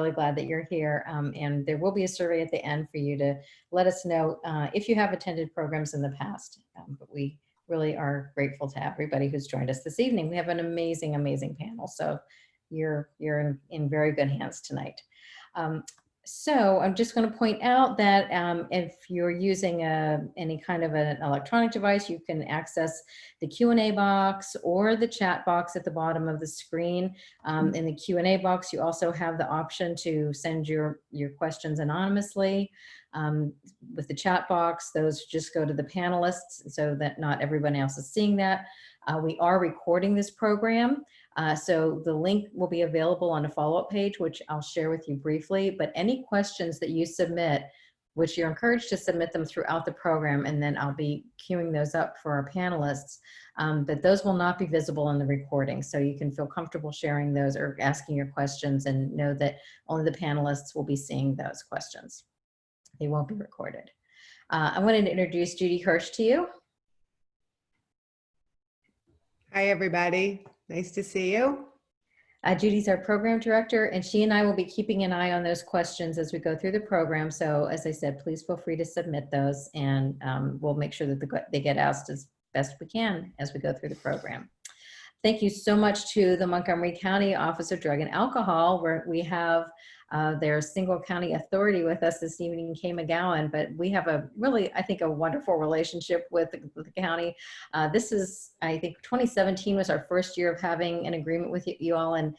really glad that you're here. And there will be a survey at the end for you to let us know if you have attended programs in the past. But we really are grateful to everybody who's joined us this evening. We have an amazing, amazing panel. So you're in very good hands tonight. So I'm just going to point out that if you're using any kind of an electronic device, you can access the Q&A box or the chat box at the bottom of the screen. In the Q&A box, you also have the option to send your questions anonymously. With the chat box, those just go to the panelists so that not everyone else is seeing that. We are recording this program. So the link will be available on a follow-up page, which I'll share with you briefly, but any questions that you submit, which you're encouraged to submit them throughout the program, and then I'll be queuing those up for our panelists, but those will not be visible in the recording. So you can feel comfortable sharing those or asking your questions and know that only the panelists will be seeing those questions. They won't be recorded. I wanted to introduce Judy Hirsch to you. Hi, everybody. Nice to see you. Judy's our program director, and she and I will be keeping an eye on those questions as we go through the program. So as I said, please feel free to submit those, and we'll make sure that they get asked as best we can as we go through the program. Thank you so much to the Montgomery County Office of Drug and Alcohol, where we have their single county authority with us this evening, Kay McGowan, but we have a really, I think, a wonderful relationship with the county. This is, I think 2017 was our first year of having an agreement with you all, and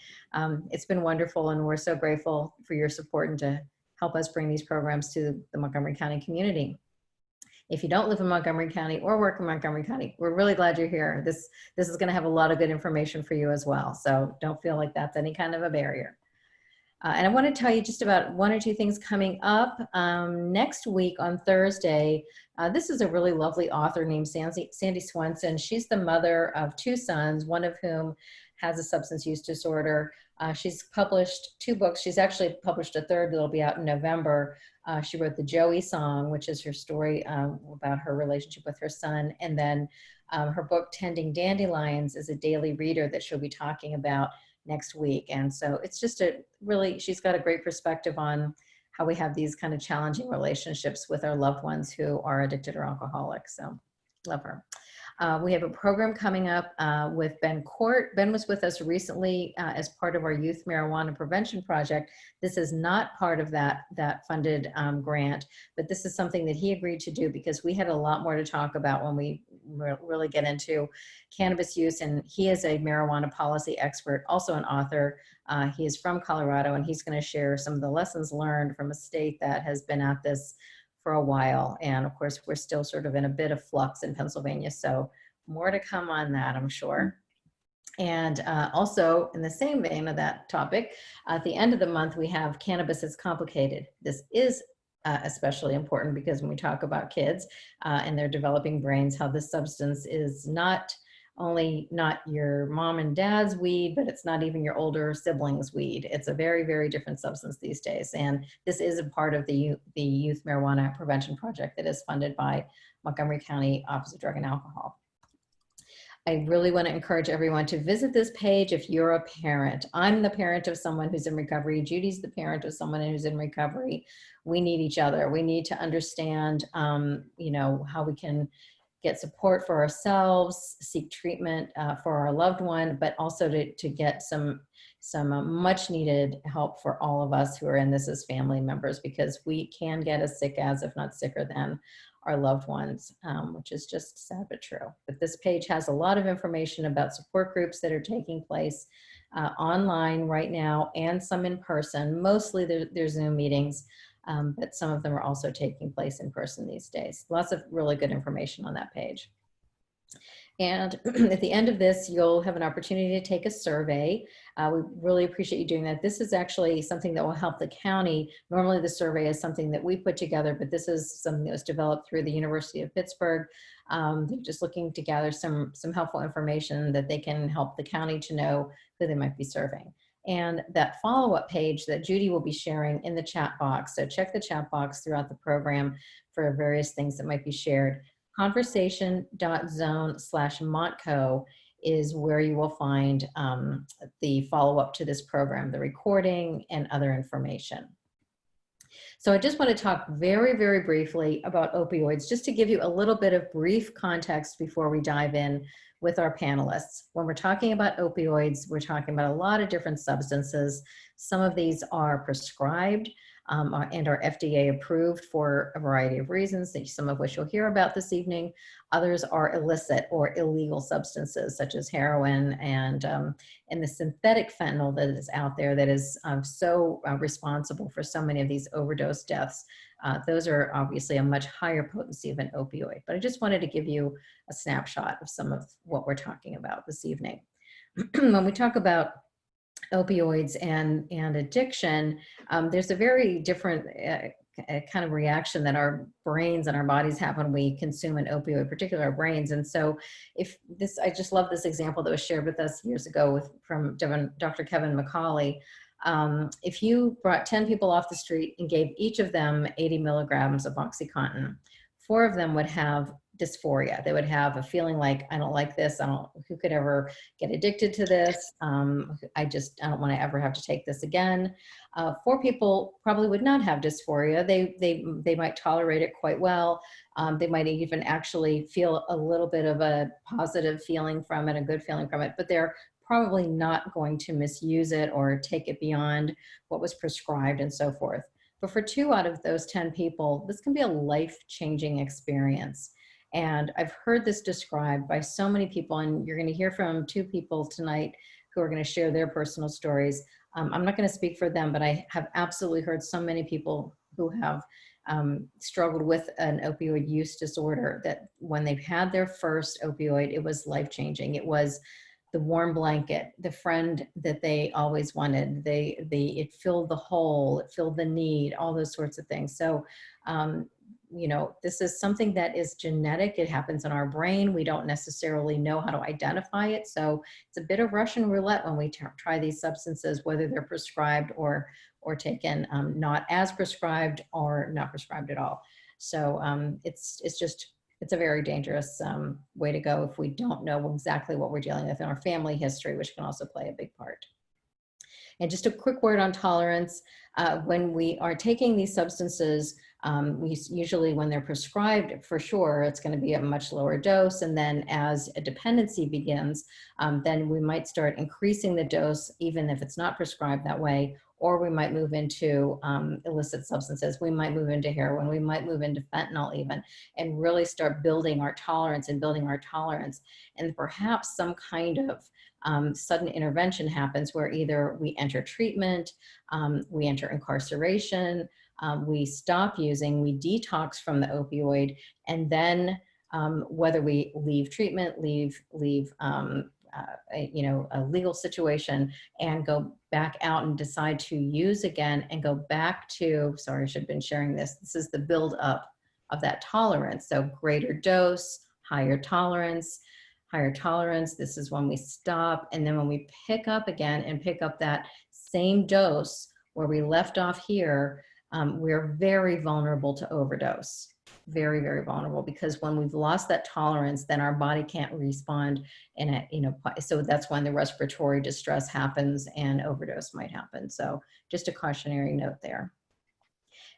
it's been wonderful, and we're so grateful for your support and to help us bring these programs to the Montgomery County community. If you don't live in Montgomery County or work in Montgomery County, we're really glad you're here. This is going to have a lot of good information for you as well, so don't feel like that's any kind of a barrier. And I want to tell you just about one or two things coming up. Next week on Thursday, this is a really lovely author named Sandy Swenson. She's the mother of two sons, one of whom has a substance use disorder. She's published 2 books. She's actually published a third that'll be out in November. She wrote the Joey Song, which is her story about her relationship with her son. And then her book, Tending Dandelions, is a daily reader that she'll be talking about next week. And so it's just she's got a great perspective on how we have these kind of challenging relationships with our loved ones who are addicted or alcoholic. So love her. We have a program coming up with Ben Court. Ben was with us recently as part of our Youth Marijuana Prevention Project. This is not part of that funded grant, but this is something that he agreed to do because we had a lot more to talk about when we really get into cannabis use. And he is a marijuana policy expert, also an author. He is from Colorado, and he's going to share some of the lessons learned from a state that has been at this for a while. And of course, we're still sort of in a bit of flux in Pennsylvania. So more to come on that, I'm sure. And also in the same vein of that topic, at the end of the month, we have Cannabis is Complicated. This is especially important because when we talk about kids and their developing brains, how this substance is not your mom and dad's weed, but it's not even your older siblings' weed. It's a very, very different substance these days. And this is a part of the Youth Marijuana Prevention Project that is funded by Montgomery County Office of Drug and Alcohol. I really want to encourage everyone to visit this page if you're a parent. I'm the parent of someone who's in recovery. Judy's the parent of someone who's in recovery. We need each other. We need to understand, how we can get support for ourselves, seek treatment for our loved one, but also to get some much needed help for all of us who are in this as family members, because we can get as sick as, if not sicker than, our loved ones, which is just sad but true. But this page has a lot of information about support groups that are taking place online right now and some in person. Mostly they're Zoom meetings, but some of them are also taking place in person these days. Lots of really good information on that page. And at the end of this, you'll have an opportunity to take a survey. We really appreciate you doing that. This is actually something that will help the county. Normally the survey is something that we put together, but this is something that was developed through the University of Pittsburgh. They're just looking to gather some helpful information that they can help the county to know who they might be serving. And that follow-up page that Judy will be sharing in the chat box. So check the chat box throughout the program for various things that might be shared. Conversation.zone/Montco is where you will find the follow-up to this program, the recording and other information. So I just want to talk very, very briefly about opioids, just to give you a little bit of brief context before we dive in with our panelists. When we're talking about opioids, we're talking about a lot of different substances. Some of these are prescribed and are FDA approved for a variety of reasons, some of which you'll hear about this evening. Others are illicit or illegal substances, such as heroin and the synthetic fentanyl that is out there that is so responsible for so many of these overdose deaths. Those are obviously a much higher potency of an opioid. But I just wanted to give you a snapshot of some of what we're talking about this evening. When we talk about opioids and addiction, there's a very different kind of reaction that our brains and our bodies have when we consume an opioid, particularly our brains. And so I just love this example that was shared with us years ago from Dr. Kevin McCauley. If you brought 10 people off the street and gave each of them 80 milligrams of OxyContin, 4 of them would have dysphoria. They would have a feeling like, I don't like this. Who could ever get addicted to this? I don't want to ever have to take this again. 4 people probably would not have dysphoria. They might tolerate it quite well. They might even actually feel a little bit of a positive feeling from it, a good feeling from it, but they're probably not going to misuse it or take it beyond what was prescribed and so forth. But for 2 out of those 10 people, this can be a life-changing experience. And I've heard this described by so many people, and you're going to hear from 2 people tonight who are going to share their personal stories. I'm not going to speak for them, but I have absolutely heard so many people who have struggled with an opioid use disorder that when they've had their first opioid, it was life-changing. It was the warm blanket, the friend that they always wanted. It filled the hole, it filled the need, all those sorts of things. So, this is something that is genetic. It happens in our brain. We don't necessarily know how to identify it. So it's a bit of Russian roulette when we try these substances, whether they're prescribed or taken not as prescribed or not prescribed at all. So it's a very dangerous way to go if we don't know exactly what we're dealing with in our family history, which can also play a big part. And just a quick word on tolerance. When we are taking these substances, we usually, when they're prescribed, for sure, it's going to be a much lower dose. And then as a dependency begins, then we might start increasing the dose, even if it's not prescribed that way, or we might move into illicit substances. We might move into heroin. We might move into fentanyl even, and really start building our tolerance. And perhaps some kind of sudden intervention happens where either we enter treatment, we enter incarceration, we stop using, we detox from the opioid, and then whether we leave treatment, leave a legal situation and go back out and decide to use again and go back to, sorry, I should have been sharing this. This is the build up of that tolerance. So greater dose, higher tolerance. This is when we stop. And then when we pick up again and pick up that same dose where we left off here, we're very vulnerable to overdose. Very, very vulnerable, because when we've lost that tolerance, then our body can't respond so that's when the respiratory distress happens and overdose might happen. So just a cautionary note there.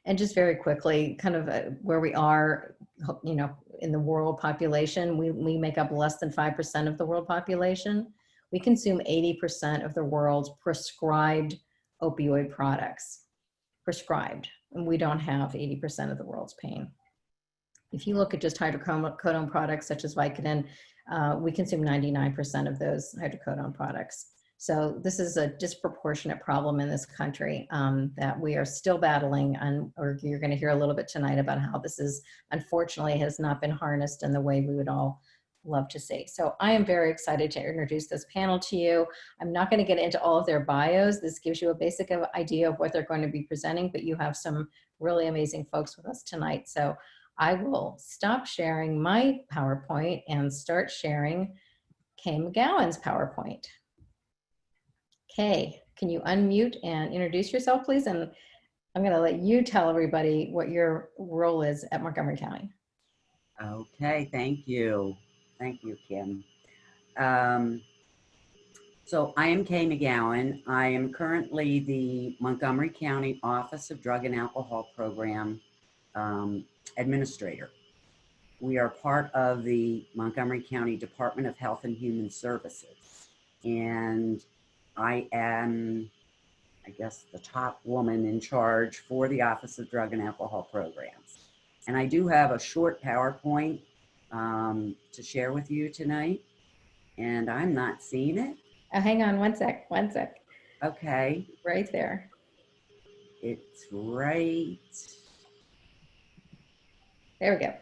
And just very quickly, kind of where we are, in the world population, we make up less than 5% of the world population. We consume 80% of the world's prescribed opioid products. Prescribed, and we don't have 80% of the world's pain. If you look at just hydrocodone products such as Vicodin, we consume 99% of those hydrocodone products. So this is a disproportionate problem in this country that we are still battling, or you're going to hear a little bit tonight about how this is, unfortunately, has not been harnessed in the way we would all love to see. So I am very excited to introduce this panel to you. I'm not going to get into all of their bios. This gives you a basic idea of what they're going to be presenting, but you have some really amazing folks with us tonight. So I will stop sharing my PowerPoint and start sharing Kay McGowan's PowerPoint. Kay, can you unmute and introduce yourself, please? And I'm going to let you tell everybody what your role is at Montgomery County. Okay, thank you. Thank you, Kim. Um, so I am Kay McGowan. I am currently the Montgomery County Office of Drug and Alcohol Program administrator. We are part of the Montgomery County Department of Health and Human Services. And I am, I guess, the top woman in charge for the Office of Drug and Alcohol Programs. And I do have a short PowerPoint to share with you tonight. And I'm not seeing it. Hang on one sec. Okay, Right there. it's right. There we go.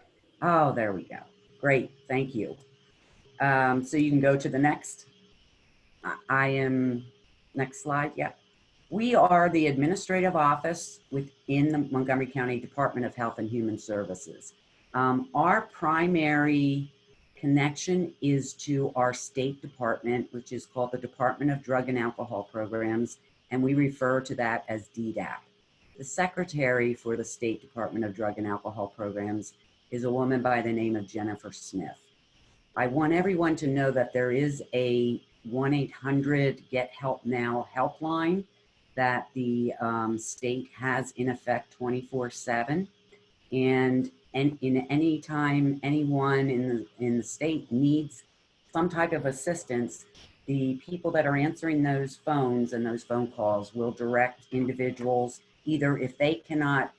Oh, there we go. Great, thank you. So you can go to the next. Next slide, yeah. We are the administrative office within the Montgomery County Department of Health and Human Services. Our primary connection is to our state department, which is called the Department of Drug and Alcohol Programs, and we refer to that as DDAP. The secretary for the State Department of Drug and Alcohol Programs is a woman by the name of Jennifer Smith. I want everyone to know that there is a 1-800-GET-HELP-NOW helpline that the state has in effect 24/7. And in any time anyone in the state needs some type of assistance, the people that are answering those phones and those phone calls will direct individuals, either if they cannot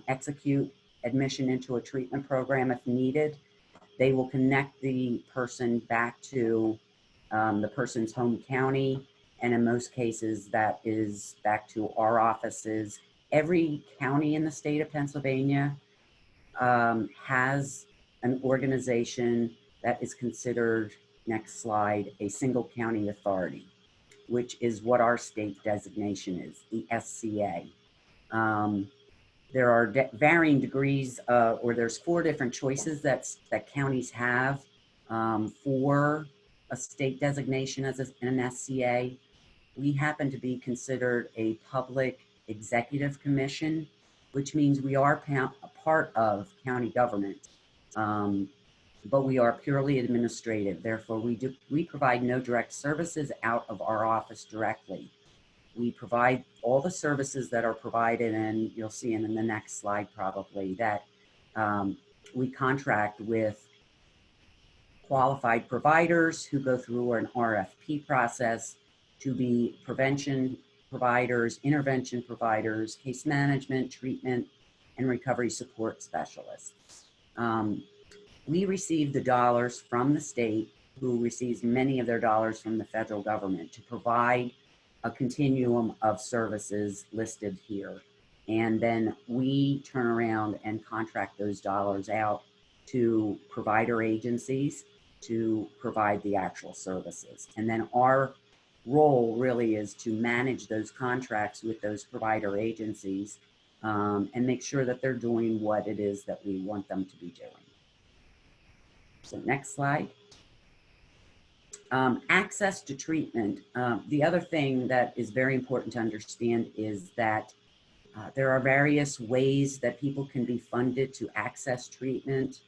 execute admission into a treatment program if needed, they will connect the person back to the person's home county. And in most cases, that is back to our offices. Every county in the state of Pennsylvania has an organization that is considered, next slide, a single county authority, which is what our state designation is, the SCA. There are varying degrees, or there's 4 different choices that counties have for a state designation as an SCA. We happen to be considered a public executive commission, which means we are a part of county government, but we are purely administrative. Therefore, we provide no direct services out of our office directly. We provide all the services that are provided, and you'll see in the next slide probably that we contract with qualified providers who go through an RFP process to be prevention providers, intervention providers, case management, treatment, and recovery support specialists. We receive the dollars from the state, who receives many of their dollars from the federal government, to provide a continuum of services listed here. And then we turn around and contract those dollars out to provider agencies to provide the actual services. And then our role really is to manage those contracts with those provider agencies and make sure that they're doing what it is that we want them to be doing. So next slide. Access to treatment. The other thing that is very important to understand is that there are various ways that people can be funded to access treatment.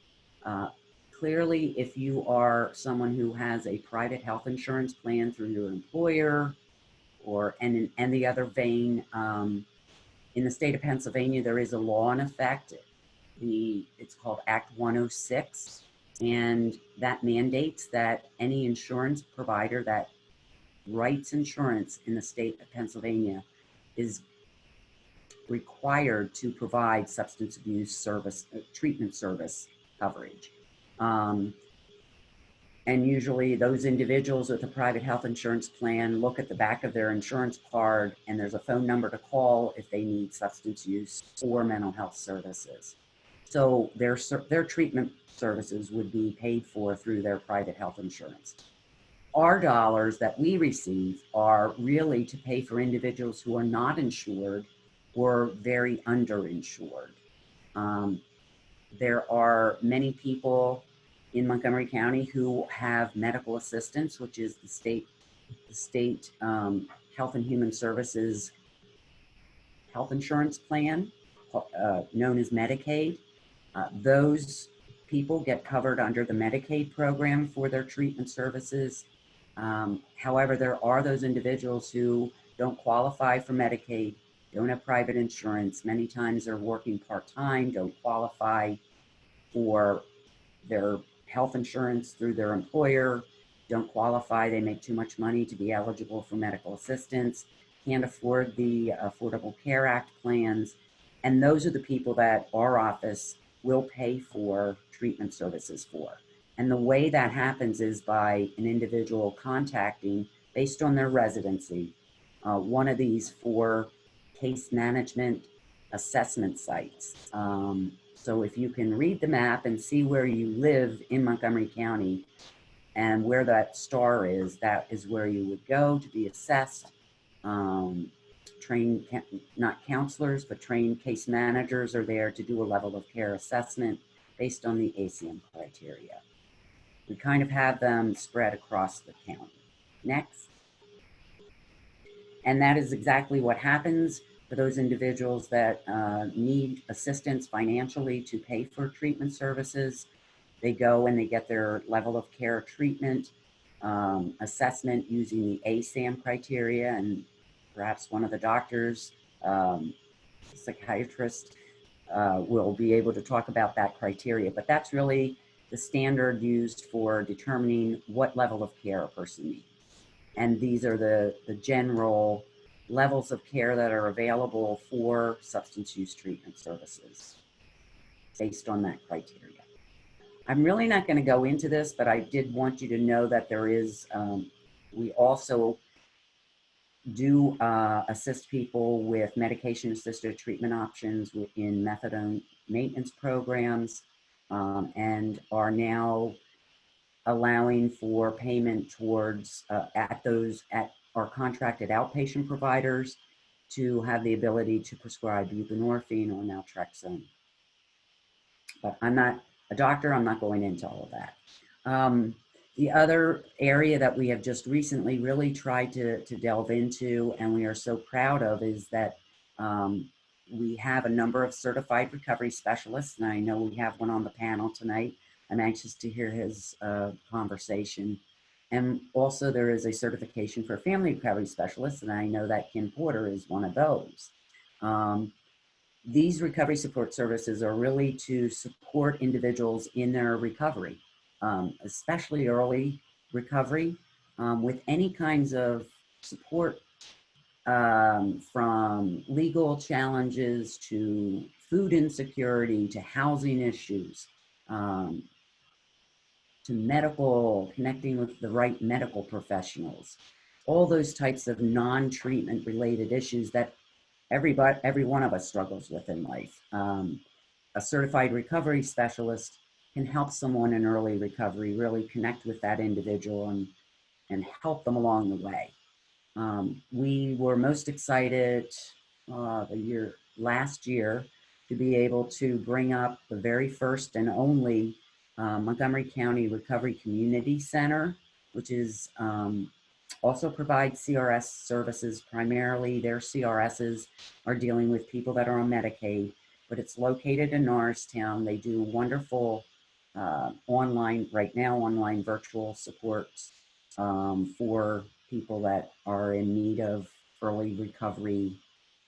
Clearly, if you are someone who has a private health insurance plan through your employer, or and in the other vein, in the state of Pennsylvania, there is a law in effect. It's called Act 106. And that mandates that any insurance provider that writes insurance in the state of Pennsylvania is required to provide substance abuse service, treatment service coverage. And usually those individuals with a private health insurance plan look at the back of their insurance card, and there's a phone number to call if they need substance use or mental health services. So their treatment services would be paid for through their private health insurance. Our dollars that we receive are really to pay for individuals who are not insured or very underinsured. There are many people in Montgomery County who have medical assistance, which is the state Health and Human Services health insurance plan, known as Medicaid. Those people get covered under the Medicaid program for their treatment services. However, there are those individuals who don't qualify for Medicaid, don't have private insurance. Many times they're working part-time, don't qualify for their health insurance through their employer, don't qualify, they make too much money to be eligible for medical assistance, can't afford the Affordable Care Act plans. And those are the people that our office will pay for treatment services for. And the way that happens is by an individual contacting, based on their residency, one of these 4 case management assessment sites. So if you can read the map and see where you live in Montgomery County and where that star is, that is where you would go to be assessed. Trained, not counselors, but trained case managers are there to do a level of care assessment based on the ACM criteria. We kind of have them spread across the county. Next. And that is exactly what happens for those individuals that need assistance financially to pay for treatment services. They go and they get their level of care treatment assessment using the ASAM criteria, and perhaps one of the doctors, psychiatrist, will be able to talk about that criteria. But that's really the standard used for determining what level of care a person needs. And these are the general levels of care that are available for substance use treatment services based on that criteria. I'm really not going to go into this, but I did want you to know that there is, we also do assist people with medication-assisted treatment options in methadone maintenance programs, and are now allowing for payment towards at our contracted outpatient providers to have the ability to prescribe buprenorphine or naltrexone. But I'm not a doctor, I'm not going into all of that. The other area that we have just recently really tried to delve into, and we are so proud of, is that we have a number of certified recovery specialists, and I know we have one on the panel tonight. I'm anxious to hear his conversation. And also there is a certification for family recovery specialists, and I know that Kim Porter is one of those. These recovery support services are really to support individuals in their recovery, especially early recovery, with any kinds of support, from legal challenges to food insecurity to housing issues, to medical, connecting with the right medical professionals, all those types of non-treatment related issues that every one of us struggles with in life. A certified recovery specialist can help someone in early recovery really connect with that individual and help them along the way. We were most excited last year to be able to bring up the very first and only Montgomery County Recovery Community Center, which is also provides CRS services. Primarily their CRSs are dealing with people that are on Medicaid, but it's located in Norristown. They do wonderful online virtual supports for people that are in need of early recovery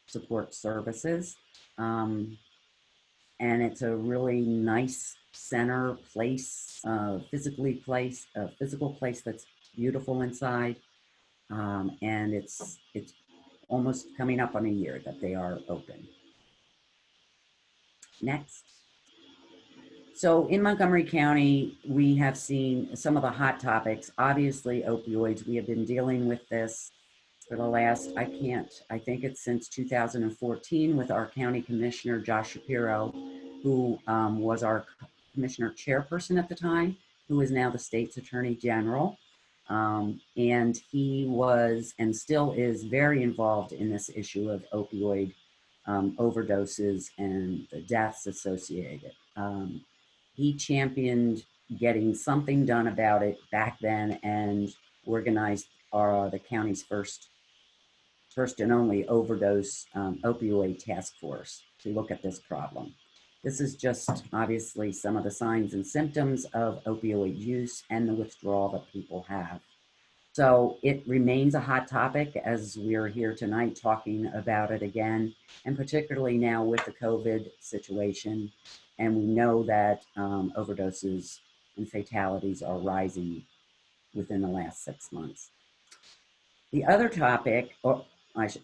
support services. And it's a really nice center place, physical place that's beautiful inside. And it's almost coming up on a year that they are open. Next. So in Montgomery County, we have seen some of the hot topics. Obviously, opioids. We have been dealing with this for the last, I think it's since 2014 with our county commissioner, Josh Shapiro, who was our commissioner chairperson at the time, who is now the state's attorney general. And he was and still is very involved in this issue of opioid overdoses and the deaths associated. He championed getting something done about it back then and organized the county's first and only overdose opioid task force to look at this problem. This is just obviously some of the signs and symptoms of opioid use and the withdrawal that people have. So it remains a hot topic as we're here tonight talking about it again, and particularly now with the COVID situation. And we know that overdoses and fatalities are rising within the last 6 months. The other topic,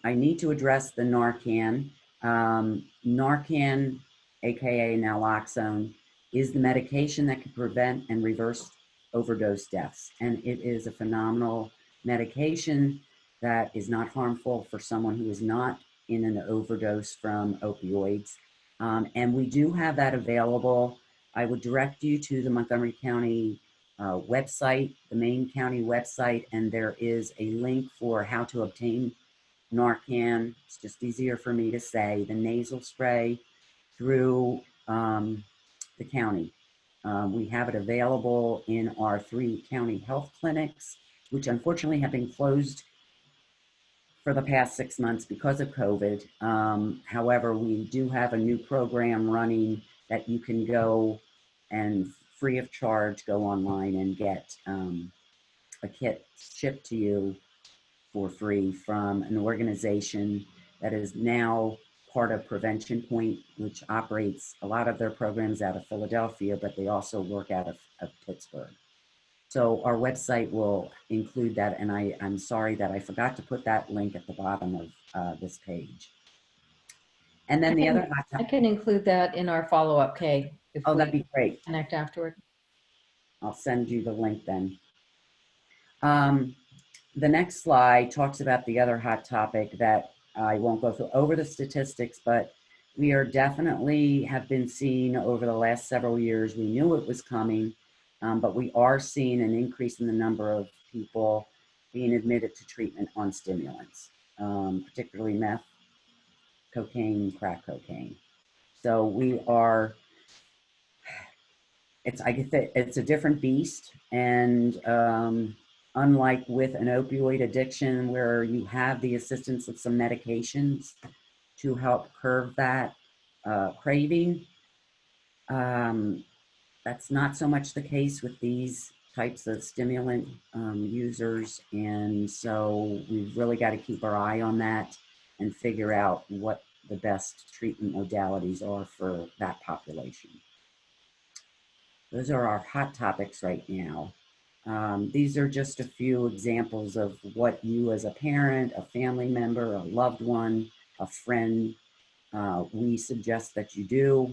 I need to address the NARCAN. NARCAN, aka naloxone, is the medication that can prevent and reverse overdose deaths. And it is a phenomenal medication that is not harmful for someone who is not in an overdose from opioids. And we do have that available. I would direct you to the Montgomery County website, the main county website, and there is a link for how to obtain NARCAN. It's just easier for me to say, the nasal spray through the county. We have it available in our 3 county health clinics, which unfortunately have been closed for the past 6 months because of COVID. However, we do have a new program running that you can go and free of charge go online and get a kit shipped to you for free from an organization that is now part of Prevention Point, which operates a lot of their programs out of Philadelphia, but they also work out of Pittsburgh. So our website will include that, and I'm sorry that I forgot to put that link at the bottom of this page. And then the other hot I topic. can include that in our follow-up, Kay, if Oh, we that'd be great. connect afterward. I'll send you the link then. The next slide talks about the other hot topic that I won't go through over the statistics, but we are definitely have been seeing over the last several years. We knew it was coming, but we are seeing an increase in the number of people being admitted to treatment on stimulants, particularly meth, cocaine, crack cocaine. So we are, I guess it's a different beast. And unlike with an opioid addiction where you have the assistance of some medications to help curb that craving, that's not so much the case with these types of stimulant users. And so we've really got to keep our eye on that and figure out what the best treatment modalities are for that population. Those are our hot topics right now. These are just a few examples of what you as a parent, a family member, a loved one, a friend, we suggest that you do.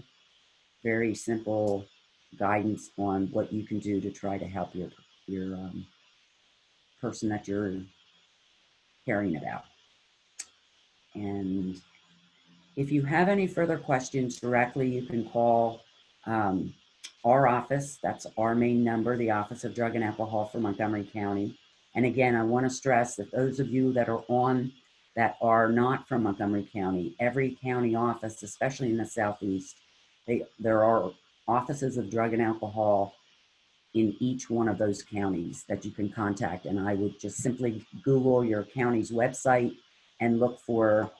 Very simple guidance on what you can do to try to help your person that you're caring about. And if you have any further questions directly, you can call our office. That's our main number, the Office of Drug and Alcohol for Montgomery County. And again, I want to stress that those of you that are on that are not from Montgomery County, every county office, especially in the Southeast, there are offices of drug and alcohol in each one of those counties that you can contact. And I would just simply Google your county's website and look for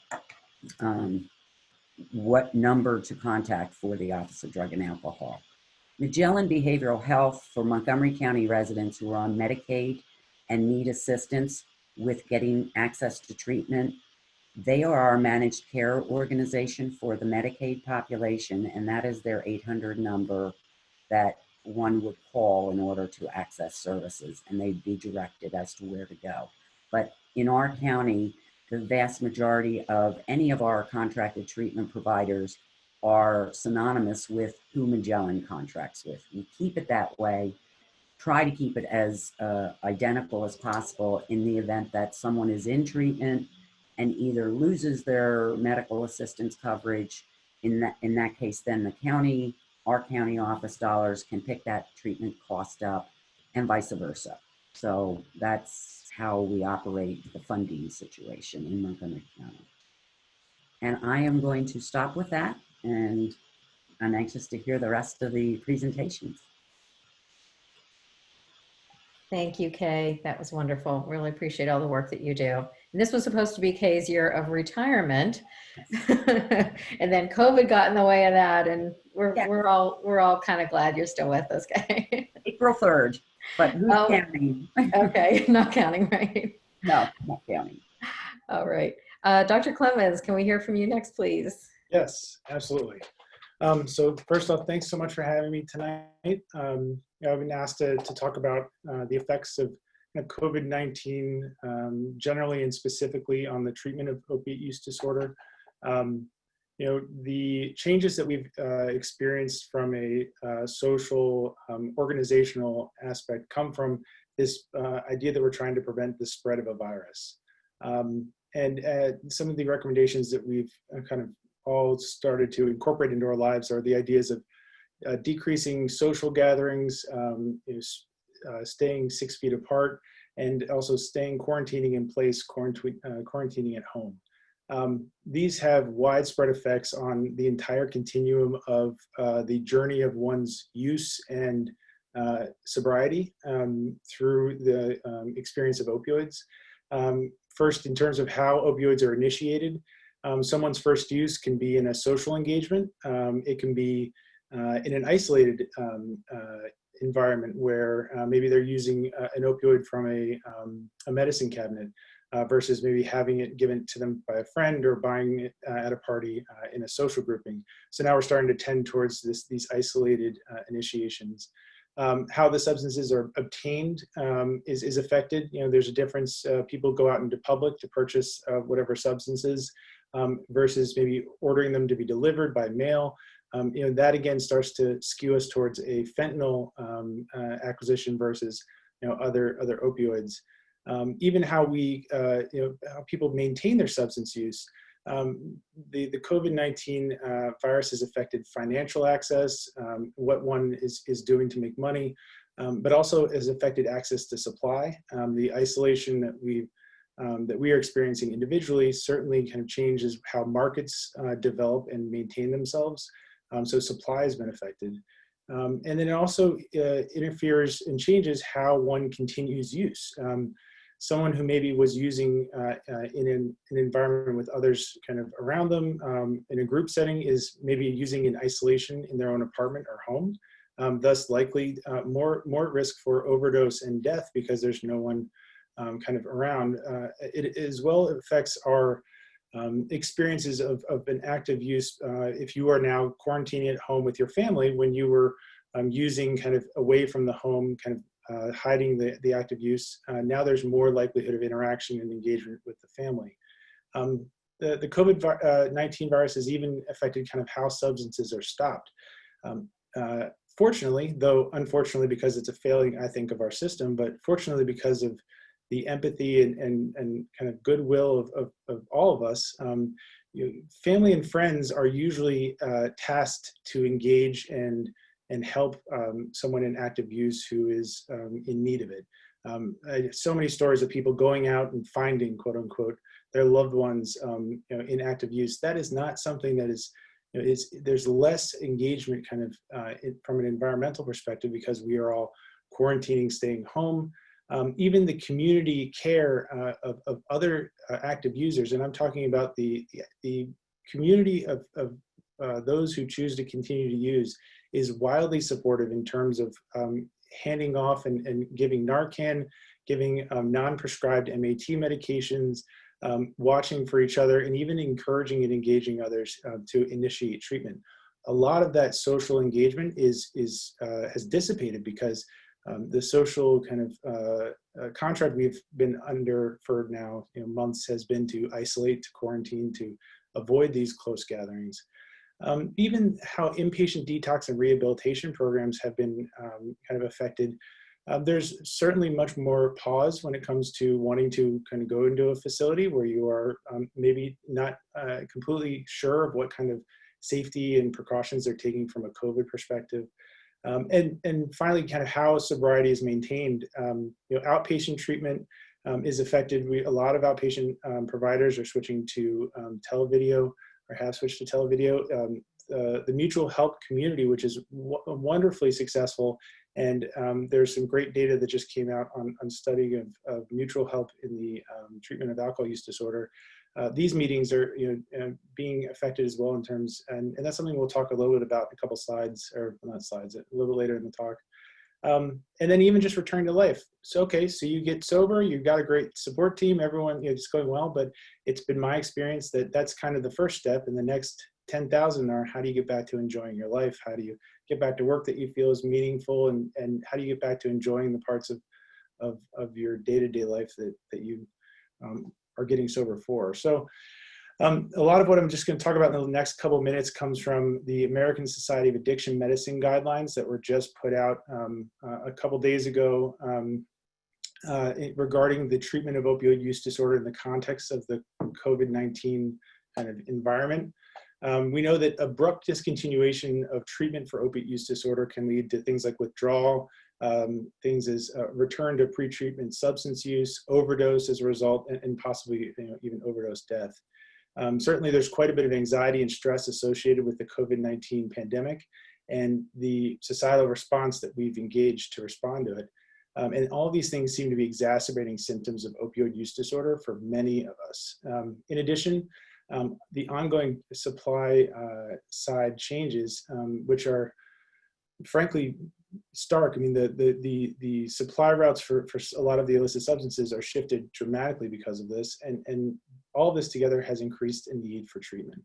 what number to contact for the Office of Drug and Alcohol. Magellan Behavioral Health for Montgomery County residents who are on Medicaid and need assistance with getting access to treatment. They are our managed care organization for the Medicaid population, and that is their 800 number that one would call in order to access services, and they'd be directed as to where to go. But in our county, the vast majority of any of our contracted treatment providers are synonymous with who Magellan contracts with. We keep it that way, try to keep it as identical as possible in the event that someone is in treatment and either loses their medical assistance coverage. In that case, then the county, our county office dollars can pick that treatment cost up and vice versa. So that's how we operate the funding situation in Montgomery County. And I am going to stop with that, and I'm anxious to hear the rest of the presentations. Thank you, Kay. That was wonderful. Really appreciate all the work that you do. And this was supposed to be Kay's year of retirement. And then COVID got in the way of that, and Yeah. we're all kind of glad you're still with us, guy. April 3rd, but who's Oh. counting? Okay, not counting, right? No, not counting. All right. Dr. Clemens, can we hear from you next, please? Yes, absolutely. So first off, thanks so much for having me tonight. I've been asked to talk about the effects of COVID-19 generally and specifically on the treatment of opiate use disorder. The changes that we've experienced from a social, organizational aspect come from this idea that we're trying to prevent the spread of a virus. And some of the recommendations that we've kind of all started to incorporate into our lives are the ideas of decreasing social gatherings, staying 6 feet apart, and also quarantining in place, quarantining at home. These have widespread effects on the entire continuum of the journey of one's use and sobriety through the experience of opioids. First, in terms of how opioids are initiated, someone's first use can be in a social engagement. It can be in an isolated environment where maybe they're using an opioid from a medicine cabinet versus maybe having it given to them by a friend or buying it at a party in a social grouping. So now we're starting to tend towards these isolated initiations. How the substances are obtained is affected. There's a difference. People go out into public to purchase whatever substances versus maybe ordering them to be delivered by mail. That again starts to skew us towards a fentanyl acquisition versus other opioids. Even how how people maintain their substance use. The COVID-19 virus has affected financial access, what one is doing to make money, but also has affected access to supply. The isolation that we are experiencing individually certainly kind of changes how markets develop and maintain themselves. So supply has been affected. And then it also interferes and changes how one continues use. Someone who maybe was using in an environment with others kind of around them in a group setting is maybe using in isolation in their own apartment or home, thus likely more at risk for overdose and death because there's no one kind of around. It as well affects our experiences of an active use. If you are now quarantining at home with your family, when you were using kind of away from the home, kind of hiding the active use, now there's more likelihood of interaction and engagement with the family. The COVID-19 virus has even affected kind of how substances are stopped. Fortunately, though unfortunately because it's a failing, I think, of our system, but fortunately because of the empathy and kind of goodwill of all of us, family and friends are usually tasked to engage and help someone in active use who is in need of it. So many stories of people going out and finding, quote unquote, their loved ones in active use. That is not something that is, there's less engagement kind of from an environmental perspective because we are all quarantining, staying home. Even the community care of other active users, and I'm talking about the community of those who choose to continue to use, is wildly supportive in terms of handing off and giving NARCAN, giving non-prescribed MAT medications, watching for each other, and even encouraging and engaging others to initiate treatment. A lot of that social engagement has dissipated because the social kind of contract we've been under for now months has been to isolate, to quarantine, to avoid these close gatherings. Even how inpatient detox and rehabilitation programs have been kind of affected. There's certainly much more pause when it comes to wanting to kind of go into a facility where you are maybe not completely sure of what kind of safety and precautions they're taking from a COVID perspective. And finally, kind of how sobriety is maintained. Outpatient treatment is affected. A lot of outpatient providers are switching to televideo or have switched to televideo. The mutual help community, which is wonderfully successful, and there's some great data that just came out on studying of mutual help in the treatment of alcohol use disorder. these meetings are being affected as well in terms, and that's something we'll talk a little bit about in a couple slides, or not slides, a little bit later in the talk. And then even just returning to life. So, okay, so you get sober, you've got a great support team, everyone, it's going well, but it's been my experience that that's kind of the first step, and the next 10,000 are, how do you get back to enjoying your life? How do you get back to work that you feel is meaningful? And how do you get back to enjoying the parts of your day-to-day life that you are getting sober for? So a lot of what I'm just going to talk about in the next couple of minutes comes from the American Society of Addiction Medicine guidelines that were just put out a couple days ago regarding the treatment of opioid use disorder in the context of the COVID-19 kind of environment. We know that abrupt discontinuation of treatment for opiate use disorder can lead to things like withdrawal, things as return to pre-treatment substance use, overdose as a result, and possibly even overdose death. Certainly, there's quite a bit of anxiety and stress associated with the COVID-19 pandemic and the societal response that we've engaged to respond to it. And all of these things seem to be exacerbating symptoms of opioid use disorder for many of us. In addition, the ongoing supply side changes, which are frankly stark. I mean, the supply routes for a lot of the illicit substances are shifted dramatically because of this, and all this together has increased the need for treatment.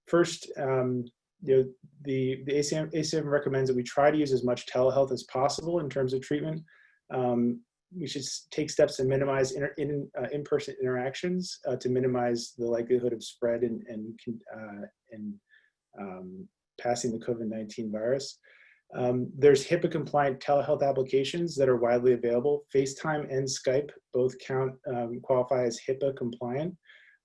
First, the ACM recommends that we try to use as much telehealth as possible in terms of treatment. We should take steps to minimize in-person interactions to minimize the likelihood of spread and passing the COVID-19 virus. There's HIPAA-compliant telehealth applications that are widely available. FaceTime and Skype both qualify as HIPAA-compliant.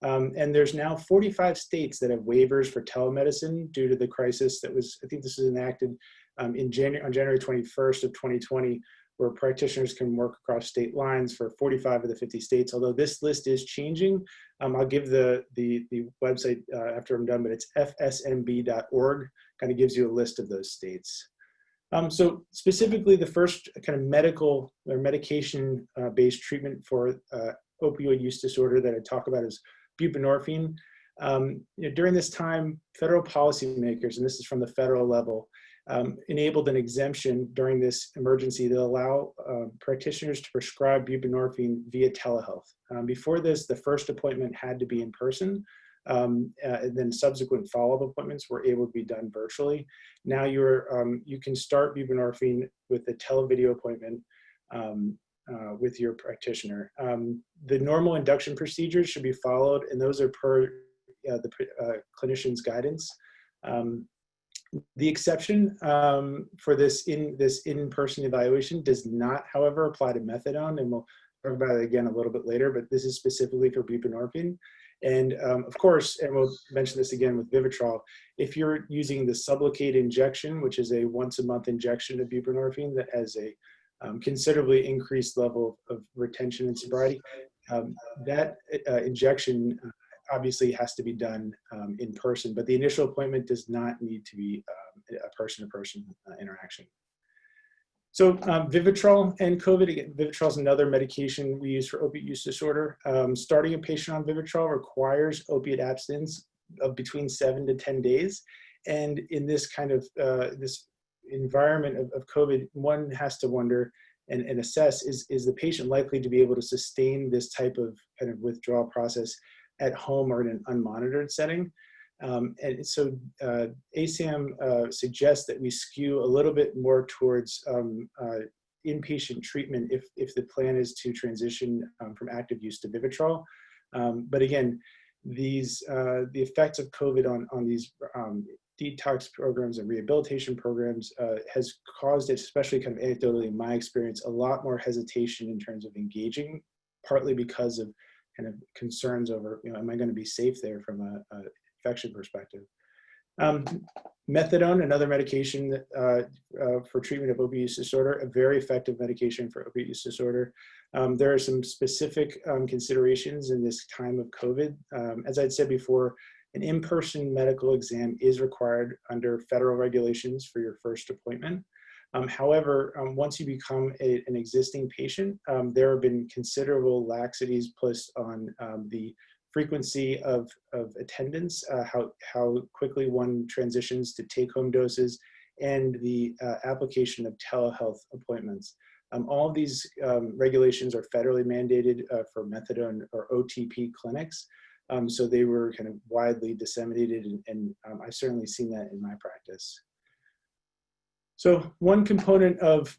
And there's now 45 states that have waivers for telemedicine due to the crisis that was, I think this was enacted on January 21st of 2020, where practitioners can work across state lines for 45 of the 50 states. Although this list is changing, I'll give the website after I'm done, but it's fsmb.org, kind of gives you a list of those states. So specifically, the first kind of medical or medication-based treatment for opioid use disorder that I talk about is buprenorphine. During this time, federal policymakers, and this is from the federal level, enabled an exemption during this emergency that allow practitioners to prescribe buprenorphine via telehealth. Before this, the first appointment had to be in person, and then subsequent follow-up appointments were able to be done virtually. Now you can start buprenorphine with a televideo appointment with your practitioner. The normal induction procedures should be followed, and those are per the clinician's guidance. The exception for this in-person evaluation does not, however, apply to methadone, and we'll talk about it again a little bit later, but this is specifically for buprenorphine. And of course, and we'll mention this again with Vivitrol, if you're using the Sublocade injection, which is a once-a-month injection of buprenorphine that has a considerably increased level of retention and sobriety, that injection obviously has to be done in person, but the initial appointment does not need to be a person-to-person interaction. So Vivitrol and COVID, again, Vivitrol is another medication we use for opiate use disorder. Starting a patient on Vivitrol requires opiate abstinence of between 7 to 10 days. And in this kind of this environment of COVID, one has to wonder and assess, is the patient likely to be able to sustain this type of kind of withdrawal process at home or in an unmonitored setting? And so ASAM suggests that we skew a little bit more towards inpatient treatment if the plan is to transition from active use to Vivitrol. But again, the effects of COVID on these detox programs and rehabilitation programs has caused, especially kind of anecdotally in my experience, a lot more hesitation in terms of engaging, partly because of kind of concerns over, am I going to be safe there from a infection perspective. Methadone, another medication for treatment of opiate use disorder, a very effective medication for opiate use disorder. There are some specific considerations in this time of COVID. As I'd said before, an in-person medical exam is required under federal regulations for your first appointment. However, once you become an existing patient, there have been considerable laxities placed on the frequency of attendance, how quickly one transitions to take-home doses, and the application of telehealth appointments. All of these regulations are federally mandated for methadone or OTP clinics. So they were kind of widely disseminated, and I've certainly seen that in my practice. So one component of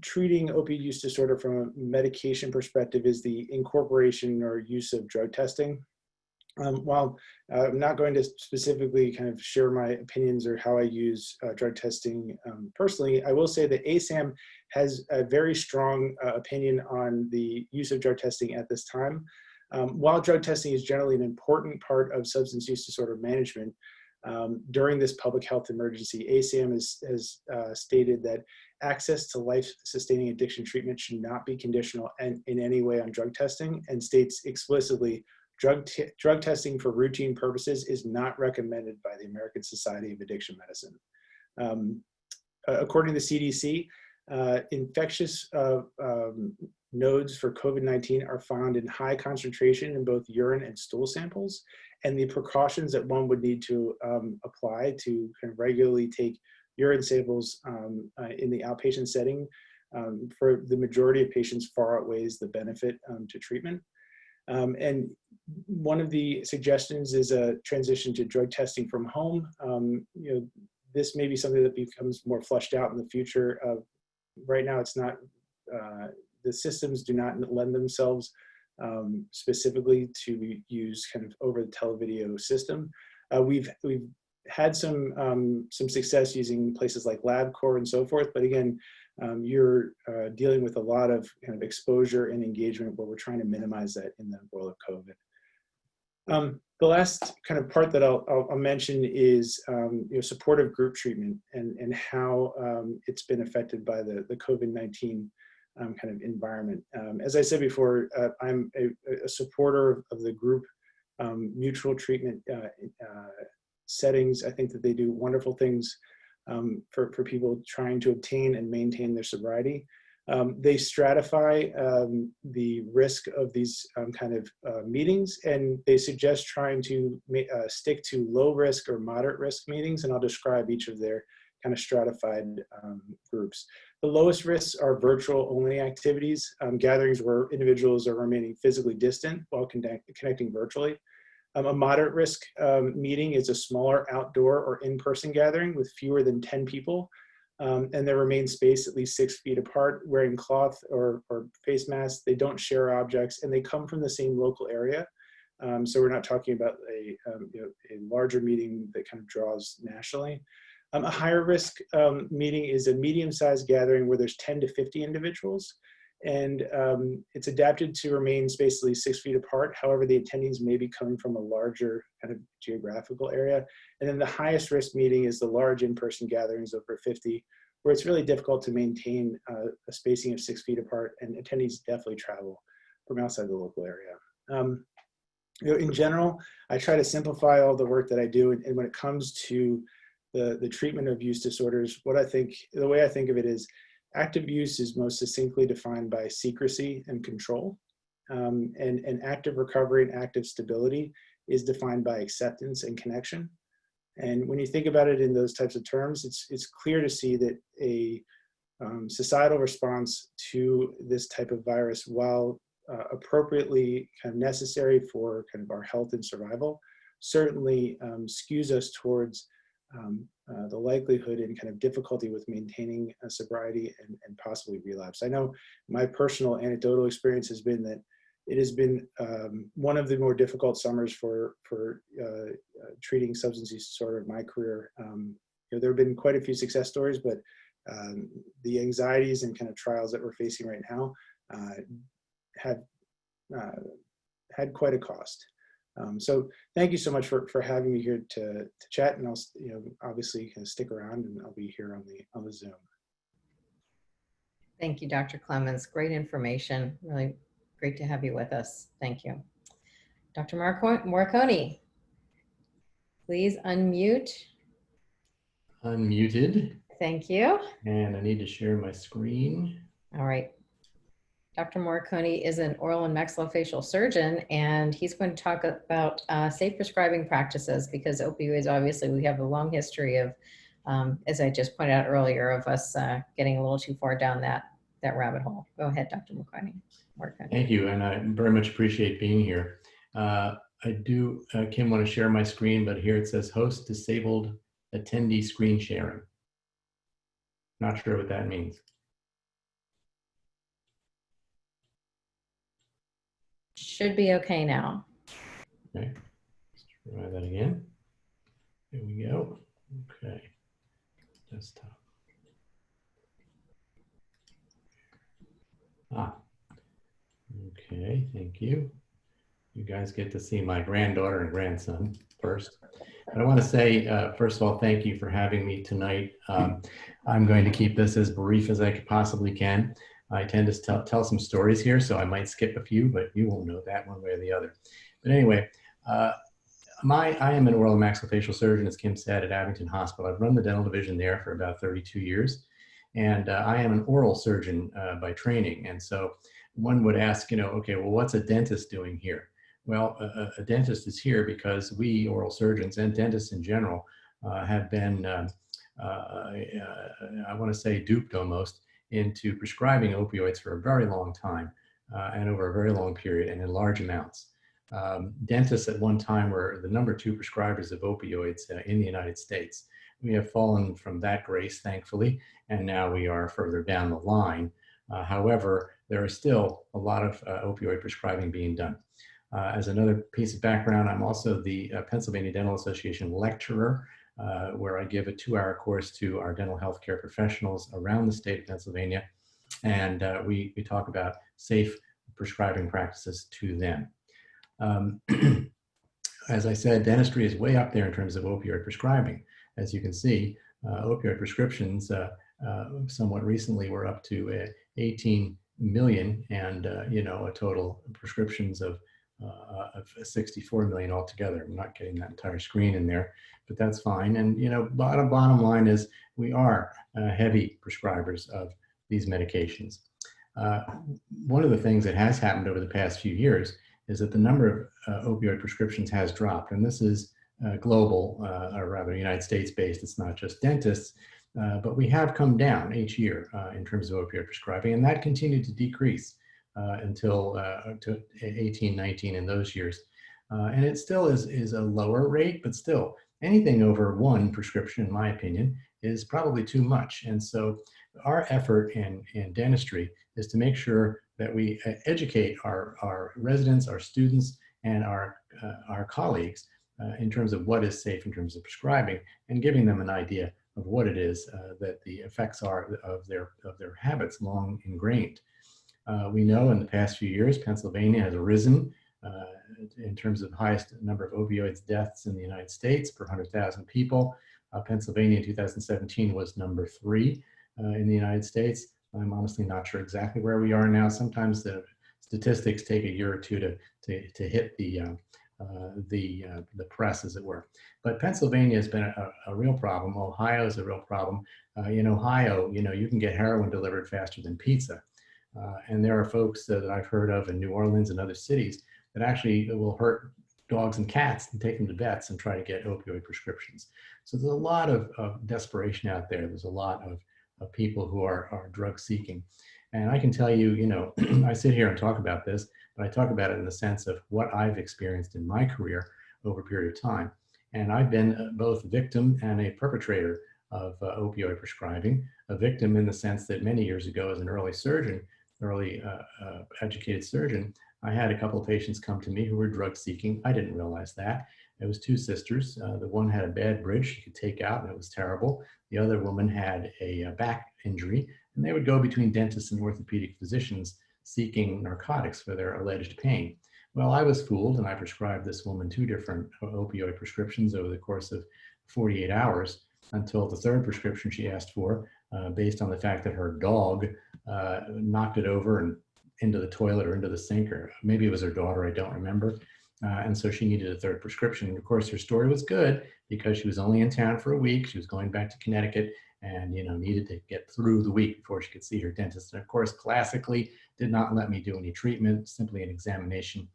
treating opioid use disorder from a medication perspective is the incorporation or use of drug testing. While I'm not going to specifically kind of share my opinions or how I use drug testing personally, I will say that ASAM has a very strong opinion on the use of drug testing at this time. While drug testing is generally an important part of substance use disorder management, during this public health emergency, ASAM has stated that access to life-sustaining addiction treatment should not be conditional in any way on drug testing, and states explicitly drug testing for routine purposes is not recommended by the American Society of Addiction Medicine. According to the CDC, infectious nodes for COVID-19 are found in high concentration in both urine and stool samples, and the precautions that one would need to apply to kind of regularly take urine samples in the outpatient setting for the majority of patients far outweighs the benefit to treatment. And one of the suggestions is a transition to drug testing from home. This may be something that becomes more fleshed out in the future. Right now, it's not, the systems do not lend themselves specifically to use kind of over the televideo system. We've had some success using places like LabCorp and so forth, but again, you're dealing with a lot of kind of exposure and engagement where we're trying to minimize that in the world of COVID. The last kind of part that I'll mention is supportive group treatment and how it's been affected by the COVID-19 kind of environment. As I said before, I'm a supporter of the group mutual treatment settings. I think that they do wonderful things for people trying to obtain and maintain their sobriety. They stratify the risk of these kind of meetings, and they suggest trying to stick to low risk or moderate risk meetings, and I'll describe each of their kind of stratified groups. The lowest risks are virtual only activities, gatherings where individuals are remaining physically distant while connecting virtually. A moderate risk meeting is a smaller outdoor or in-person gathering with fewer than 10 people, and there remains space at least 6 feet apart, wearing cloth or face masks. They don't share objects, and they come from the same local area. So we're not talking about a larger meeting that kind of draws nationally. A higher risk meeting is a medium-sized gathering where there's 10 to 50 individuals, and it's adapted to remain spaced at least 6 feet apart. However, the attendees may be coming from a larger kind of geographical area. And then the highest risk meeting is the large in-person gatherings over 50, where it's really difficult to maintain a spacing of 6 feet apart, and attendees definitely travel from outside the local area. In general, I try to simplify all the work that I do, and when it comes to the treatment of use disorders, the way I think of it is active use is most succinctly defined by secrecy and control, and active recovery and active stability is defined by acceptance and connection. And when you think about it in those types of terms, it's clear to see that a societal response to this type of virus, while appropriately kind of necessary for kind of our health and survival, certainly skews us towards the likelihood and kind of difficulty with maintaining a sobriety and possibly relapse. I know my personal anecdotal experience has been that it has been one of the more difficult summers for treating substance use disorder in my career. There have been quite a few success stories, but the anxieties and kind of trials that we're facing right now had quite a cost. So thank you so much for having me here to chat, and I'll obviously kind of stick around, and I'll be here on the Zoom. Thank you, Dr. Clemens. Great information. Really great to have you with us. Thank you. Dr. Morricone, please unmute. Unmuted. Thank you. And I need to share my screen. All right. Dr. Morricone is an oral and maxillofacial surgeon, and he's going to talk about safe prescribing practices, because opioids, obviously, we have a long history of, as I just pointed out earlier, of us getting a little too far down that rabbit hole. Go ahead, Dr. Morricone. Thank you, and I very much appreciate being here. I do, Kim, want to share my screen, but here it says host disabled attendee screen sharing. Not sure what that means. Should be okay now. Okay, let's try that again. Here we go. Okay, desktop. Okay, thank you. You guys get to see my granddaughter and grandson first. But I want to say, first of all, thank you for having me tonight. I'm going to keep this as brief as I possibly can. I tend to tell some stories here, so I might skip a few, but you won't know that one way or the other. But anyway, I am an oral and maxillofacial surgeon, as Kim said, at Abington Hospital. I've run the dental division there for about 32 years. And I am an oral surgeon by training. And so one would ask, okay, well, what's a dentist doing here? Well, a dentist is here because we oral surgeons and dentists in general have been, I want to say, duped almost into prescribing opioids for a very long time and over a very long period and in large amounts. Dentists at one time were the #2 prescribers of opioids in the United States. We have fallen from that grace, thankfully, and now we are further down the line. However, there is still a lot of opioid prescribing being done. As another piece of background, I'm also the Pennsylvania Dental Association lecturer, where I give a 2-hour course to our dental healthcare professionals around the state of Pennsylvania, and we talk about safe prescribing practices to them. As I said, dentistry is way up there in terms of opioid prescribing. As you can see, opioid prescriptions somewhat recently were up to 18 million, and a total prescriptions of 64 million altogether. I'm not getting that entire screen in there, but that's fine. And bottom line is we are heavy prescribers of these medications. One of the things that has happened over the past few years is that the number of opioid prescriptions has dropped, and this is global, or rather United States based. It's not just dentists, but we have come down each year in terms of opioid prescribing, and that continued to decrease until to 18, 19 in those years. And it still is a lower rate, but still anything over 1 prescription, in my opinion, is probably too much. And so our effort in dentistry is to make sure that we educate our residents, our students, and our colleagues in terms of what is safe in terms of prescribing, and giving them an idea of what it is that the effects are of their habits long ingrained. We know in the past few years, Pennsylvania has risen in terms of highest number of opioids deaths in the United States per 100,000 people. Pennsylvania in 2017 was #3 in the United States. I'm honestly not sure exactly where we are now. Sometimes the statistics take a year or two to hit the press, as it were. But Pennsylvania has been a real problem. Ohio is a real problem. In Ohio, you can get heroin delivered faster than pizza. And there are folks that I've heard of in New Orleans and other cities that actually will hurt dogs and cats and take them to vets and try to get opioid prescriptions. So there's a lot of desperation out there. There's a lot of people who are drug seeking. And I can tell you, I sit here and talk about this, but I talk about it in the sense of what I've experienced in my career over a period of time. And I've been both a victim and a perpetrator of opioid prescribing. A victim in the sense that many years ago, as an early educated surgeon, I had a couple of patients come to me who were drug seeking. I didn't realize that. It was 2 sisters. The one had a bad bridge she could take out, and it was terrible. The other woman had a back injury, and they would go between dentists and orthopedic physicians seeking narcotics for their alleged pain. Well, I was fooled, and I prescribed this woman 2 different opioid prescriptions over the course of 48 hours until the 3rd prescription she asked for, based on the fact that her dog knocked it over and into the toilet or into the sink, or maybe it was her daughter, I don't remember. And so she needed a third prescription. And of course, her story was good because she was only in town for a week. She was going back to Connecticut and, needed to get through the week before she could see her dentist. And of course, classically, did not let me do any treatment, simply an examination.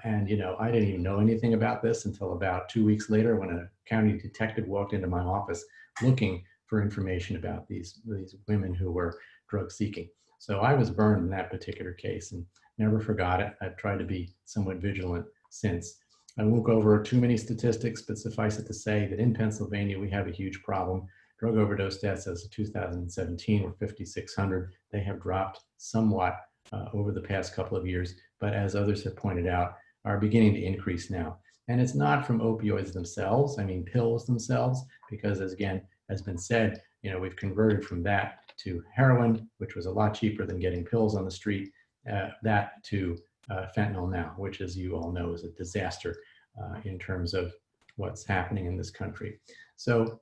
And I didn't even know anything about this until about 2 weeks later when a county detective walked into my office looking for information about these women who were drug seeking. So I was burned in that particular case and never forgot it. I've tried to be somewhat vigilant since. I won't go over too many statistics, but suffice it to say that in Pennsylvania, we have a huge problem. Drug overdose deaths as of 2017 were 5,600. They have dropped somewhat over the past couple of years, but as others have pointed out, are beginning to increase now. And it's not from opioids themselves, I mean pills themselves, because as again has been said, we've converted from that to heroin, which was a lot cheaper than getting pills on the street, that to fentanyl now, which as you all know is a disaster in terms of what's happening in this country. So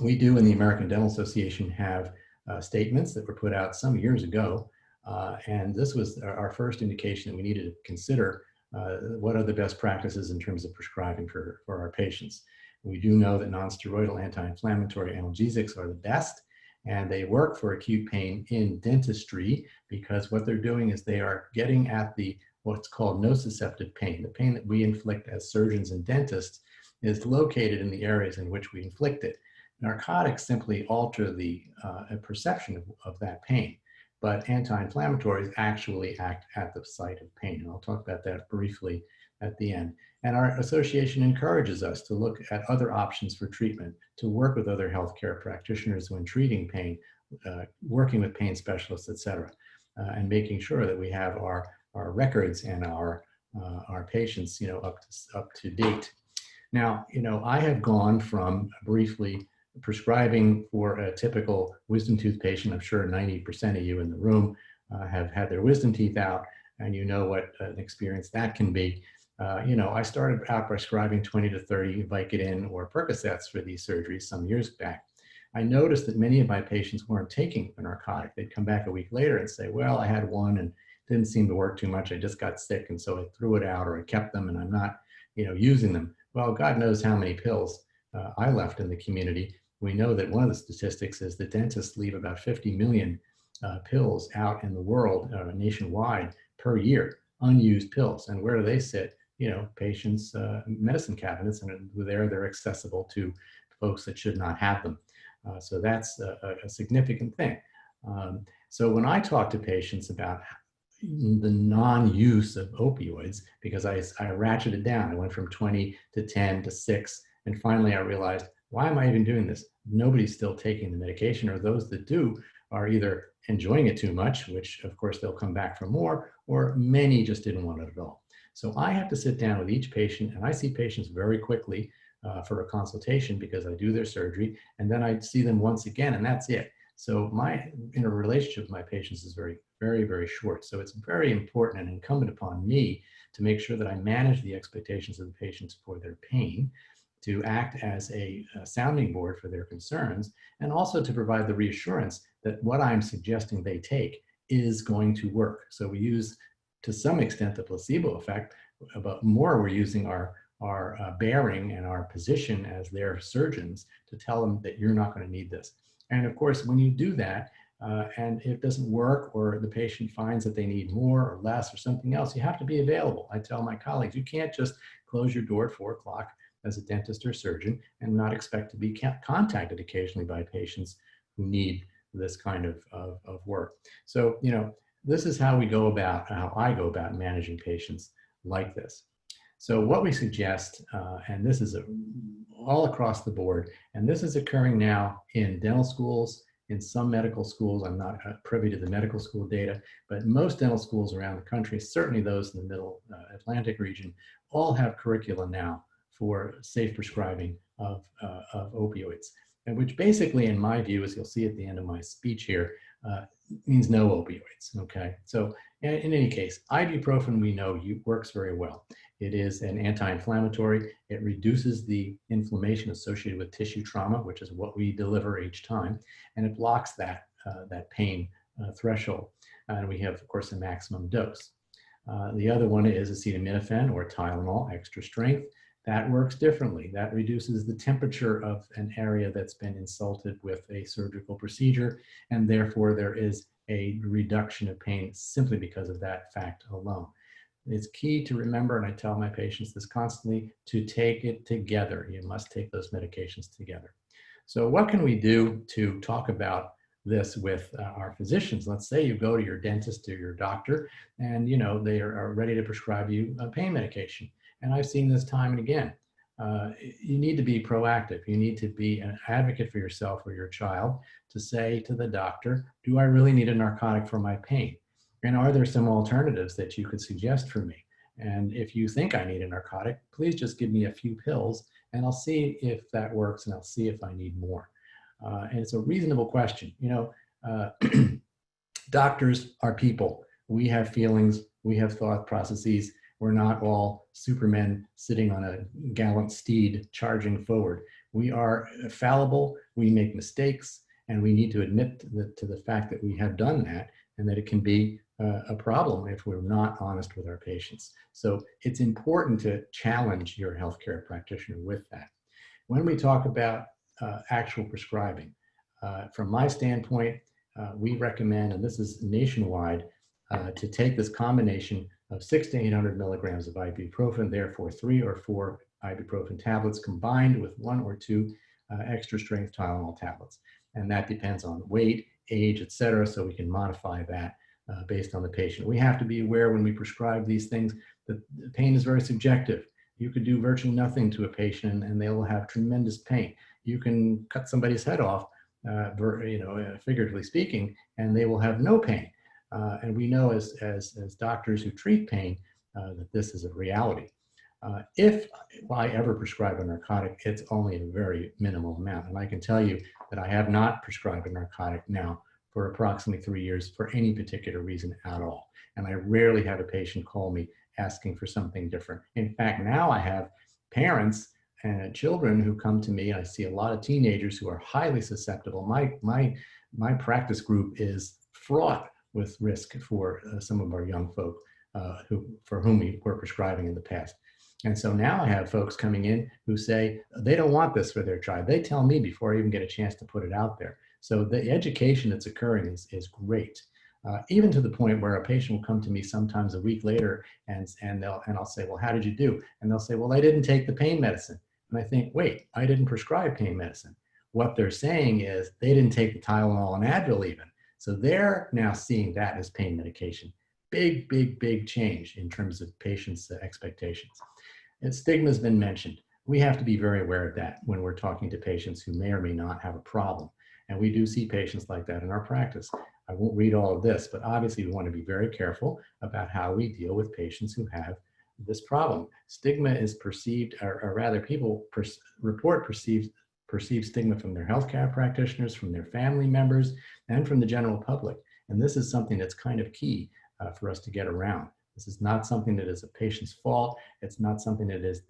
we do in the American Dental Association have statements that were put out some years ago. And this was our first indication that we needed to consider what are the best practices in terms of prescribing for our patients. We do know that non-steroidal anti-inflammatory analgesics are the best, and they work for acute pain in dentistry because what they're doing is they are getting at what's called nociceptive pain. The pain that we inflict as surgeons and dentists is located in the areas in which we inflict it. Narcotics simply alter the perception of that pain, but anti-inflammatories actually act at the site of pain. And I'll talk about that briefly at the end. And our association encourages us to look at other options for treatment, to work with other healthcare practitioners when treating pain, working with pain specialists, et cetera, and making sure that we have our records and our patients, up to date. Now, I have gone from briefly prescribing for a typical wisdom tooth patient. I'm sure 90% of you in the room have had their wisdom teeth out, and you know what an experience that can be. I started out prescribing 20 to 30 Vicodin or Percocets for these surgeries some years back. I noticed that many of my patients weren't taking a narcotic. They'd come back a week later and say, well, I had one and didn't seem to work too much. I just got sick, and so I threw it out, or I kept them and I'm not, using them. Well, God knows how many pills I left in the community. We know that one of the statistics is that dentists leave about 50 million pills out in the world, nationwide, per year, unused pills. And where do they sit? Patients' medicine cabinets, and they're accessible to folks that should not have them. So that's a significant thing. So when I talk to patients about the non-use of opioids, because I ratcheted down, I went from 20 to 10 to 6, and finally I realized, why am I even doing this? Nobody's still taking the medication, or those that do are either enjoying it too much, which of course they'll come back for more, or many just didn't want it at all. So I have to sit down with each patient, and I see patients very quickly for a consultation because I do their surgery, and then I see them once again, and that's it. So my relationship with my patients is very, very, very short. So it's very important and incumbent upon me to make sure that I manage the expectations of the patients for their pain, to act as a sounding board for their concerns, and also to provide the reassurance that what I'm suggesting they take is going to work. So we use, to some extent, the placebo effect, but more we're using our bearing and our position as their surgeons to tell them that you're not going to need this. And of course, when you do that, and it doesn't work, or the patient finds that they need more or less or something else, you have to be available. I tell my colleagues, you can't just close your door at 4 o'clock as a dentist or surgeon and not expect to be contacted occasionally by patients who need this kind of work. So, this is how I go about managing patients like this. So what we suggest, and this is all across the board, and this is occurring now in dental schools, in some medical schools. I'm not privy to the medical school data, but most dental schools around the country, certainly those in the middle Atlantic region, all have curricula now for safe prescribing of opioids, and which basically, in my view, as you'll see at the end of my speech here, means no opioids, okay? So in any case, ibuprofen, we know, works very well. It is an anti-inflammatory. It reduces the inflammation associated with tissue trauma, which is what we deliver each time, and it blocks that pain threshold. And we have, of course, a maximum dose. The other one is acetaminophen or Tylenol, extra strength. That works differently. That reduces the temperature of an area that's been insulted with a surgical procedure, and therefore there is a reduction of pain simply because of that fact alone. It's key to remember, and I tell my patients this constantly, to take it together. You must take those medications together. So what can we do to talk about this with our physicians? Let's say you go to your dentist or your doctor and they are ready to prescribe you a pain medication. And I've seen this time and again. You need to be proactive. You need to be an advocate for yourself or your child to say to the doctor, do I really need a narcotic for my pain? And are there some alternatives that you could suggest for me? And if you think I need a narcotic, please just give me a few pills and I'll see if that works and I'll see if I need more. And it's a reasonable question. Doctors are people. We have feelings, we have thought processes. We're not all supermen sitting on a gallant steed charging forward. We are fallible, we make mistakes, and we need to admit to the fact that we have done that and that it can be a problem if we're not honest with our patients. So it's important to challenge your healthcare practitioner with that. When we talk about actual prescribing, from my standpoint, we recommend, and this is nationwide, to take this combination of 600 to 800 milligrams of ibuprofen, therefore 3 or 4 ibuprofen tablets combined with 1 or 2 extra strength Tylenol tablets. And that depends on weight, age, et cetera, so we can modify that based on the patient. We have to be aware when we prescribe these things that the pain is very subjective. You could do virtually nothing to a patient and they will have tremendous pain. You can cut somebody's head off, figuratively speaking, and they will have no pain. And we know as doctors who treat pain that this is a reality. If I ever prescribe a narcotic, it's only a very minimal amount. And I can tell you that I have not prescribed a narcotic now for approximately 3 years for any particular reason at all. And I rarely have a patient call me asking for something different. In fact, now I have parents and children who come to me, and I see a lot of teenagers who are highly susceptible. My practice group is fraught with risk for some of our young folk for whom we were prescribing in the past. And so now I have folks coming in who say they don't want this for their child. They tell me before I even get a chance to put it out there. So the education that's occurring is great. Even to the point where a patient will come to me sometimes a week later and I'll say, well, how did you do? And they'll say, well, I didn't take the pain medicine. And I think, wait, I didn't prescribe pain medicine. What they're saying is they didn't take the Tylenol and Advil even. So they're now seeing that as pain medication. Big, big, big change in terms of patients' expectations. And stigma has been mentioned. We have to be very aware of that when we're talking to patients who may or may not have a problem. And we do see patients like that in our practice. I won't read all of this, but obviously we want to be very careful about how we deal with patients who have this problem. Stigma is perceived, or rather people report perceived stigma from their healthcare practitioners, from their family members, and from the general public. And this is something that's kind of key for us to get around. This is not something that is a patient's fault. It's not something that is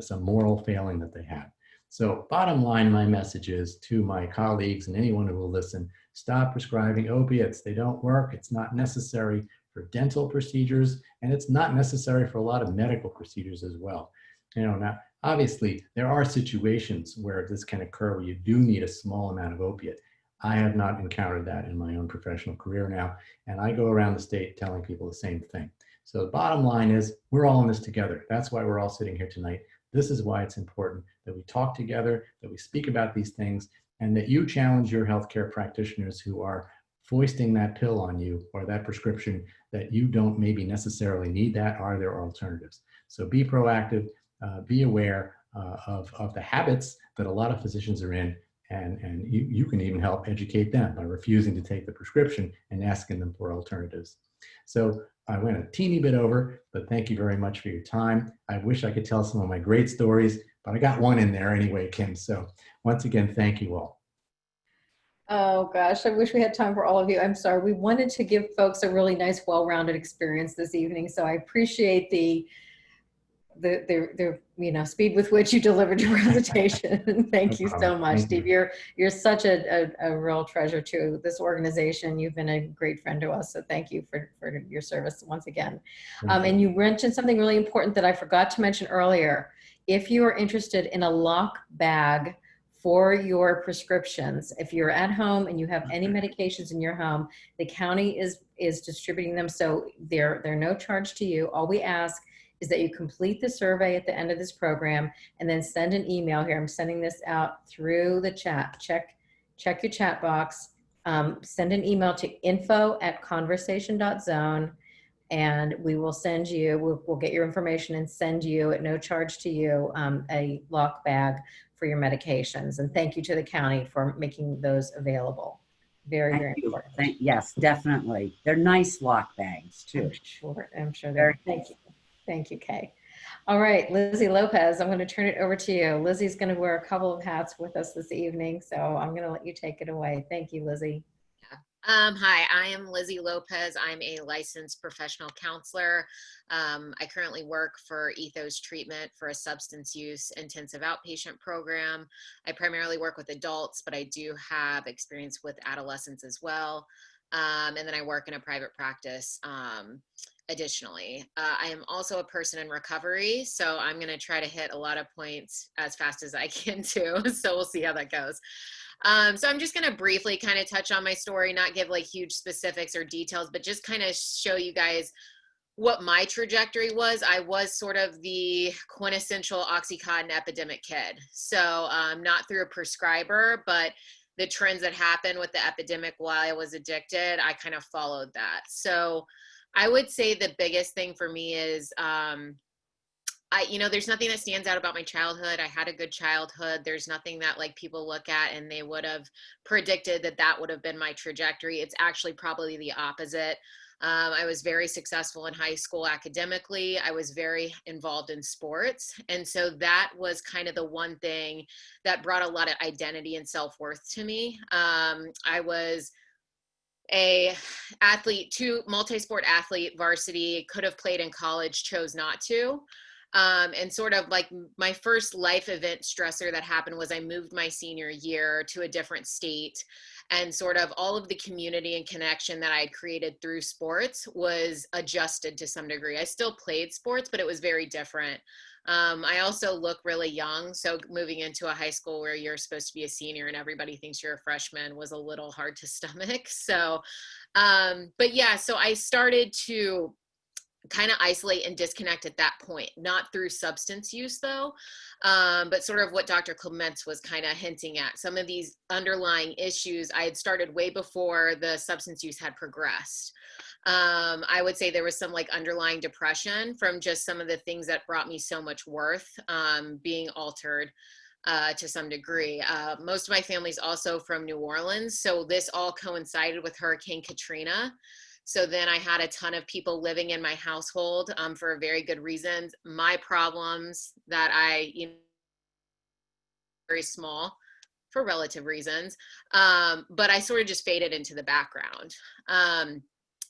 some moral failing that they have. So bottom line, my message is to my colleagues and anyone who will listen, stop prescribing opiates. They don't work. It's not necessary for dental procedures, and it's not necessary for a lot of medical procedures as well. Now, obviously, there are situations where this can occur where you do need a small amount of opiate. I have not encountered that in my own professional career now, and I go around the state telling people the same thing. So the bottom line is we're all in this together. That's why we're all sitting here tonight. This is why it's important that we talk together, that we speak about these things, and that you challenge your healthcare practitioners who are foisting that pill on you or that prescription that you don't maybe necessarily need that. Are there alternatives? So be proactive, be aware of the habits that a lot of physicians are in, and you can even help educate them by refusing to take the prescription and asking them for alternatives. So I went a teeny bit over, but thank you very much for your time. I wish I could tell some of my great stories, but I got one in there anyway, Kim. So once again, thank you all. Oh gosh, I wish we had time for all of you. I'm sorry. We wanted to give folks a really nice, well-rounded experience this evening. So I appreciate the the speed with which you delivered your presentation. Thank you so much, Thank Steve. you. You're such a real treasure to this organization. You've been a great friend to us, so thank you for your service once again. Thank you. And you mentioned something really important that I forgot to mention earlier. If you are interested in a lock bag for your prescriptions, if you're at home and you have any medications in your home, the county is distributing them, so they're no charge to you. All we ask is that you complete the survey at the end of this program and then send an email here. I'm sending this out through the chat. Check your chat box. Send an email to info@conversation.zone, and we will send you, we'll get your information and send you at no charge to you a lock bag for your medications. And thank you to the county for making those available. Very, Thank very you. important. Yes, definitely. They're nice lock bags too. I'm sure Very they're, thank you. Thank you, Kay. All right, Lizzie Lopez, I'm going to turn it over to you. Lizzie's going to wear a couple of hats with us this evening, so I'm going to let you take it away. Thank you, Lizzie. Hi, I am Lizzie Lopez. I'm a licensed professional counselor. I currently work for Ethos Treatment for a substance use intensive outpatient program. I primarily work with adults, but I do have experience with adolescents as well. And then I work in a private practice additionally. I am also a person in recovery, so I'm going to try to hit a lot of points as fast as I can too. So we'll see how that goes. So I'm just going to briefly kind of touch on my story, not give like huge specifics or details, but just kind of show you guys what my trajectory was. I was sort of the quintessential Oxycontin epidemic kid. So not through a prescriber, but the trends that happened with the epidemic while I was addicted, I kind of followed that. So I would say the biggest thing for me is, there's nothing that stands out about my childhood. I had a good childhood. There's nothing that like people look at and they would have predicted that that would have been my trajectory. It's actually probably the opposite. I was very successful in high school academically. I was very involved in sports. And so that was kind of the one thing that brought a lot of identity and self-worth to me. I was a athlete, multi-sport athlete, varsity, could have played in college, chose not to. And sort of like my first life event stressor that happened was I moved my senior year to a different state, and sort of all of the community and connection that I had created through sports was adjusted to some degree. I still played sports, but it was very different. I also look really young, so moving into a high school where you're supposed to be a senior and everybody thinks you're a freshman was a little hard to stomach. So, but yeah, so I started to kind of isolate and disconnect at that point, not through substance use though, but sort of what Dr. Clements was kind of hinting at. Some of these underlying issues I had started way before the substance use had progressed. I would say there was some like underlying depression from just some of the things that brought me so much worth being altered to some degree. Most of my family's also from New Orleans, so this all coincided with Hurricane Katrina. So then I had a ton of people living in my household for very good reasons. My problems that very small for relative reasons, but I sort of just faded into the background.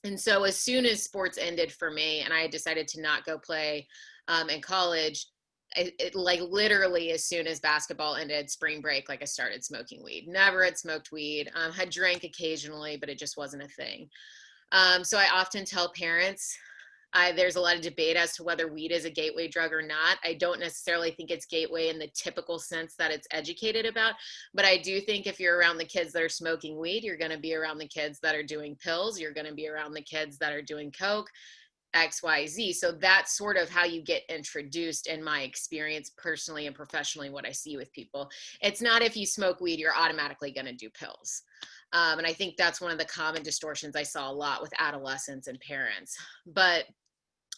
And so as soon as sports ended for me and I decided to not go play in college, it like literally as soon as basketball ended, spring break, like I started smoking weed. Never had smoked weed, had drank occasionally, but it just wasn't a thing. So I often tell parents, there's a lot of debate as to whether weed is a gateway drug or not. I don't necessarily think it's gateway in the typical sense that it's educated about, but I do think if you're around the kids that are smoking weed, you're going to be around the kids that are doing pills. You're going to be around the kids that are doing coke, X, Y, Z. So that's sort of how you get introduced in my experience personally and professionally, what I see with people. It's not if you smoke weed, you're automatically going to do pills. And I think that's one of the common distortions I saw a lot with adolescents and parents. But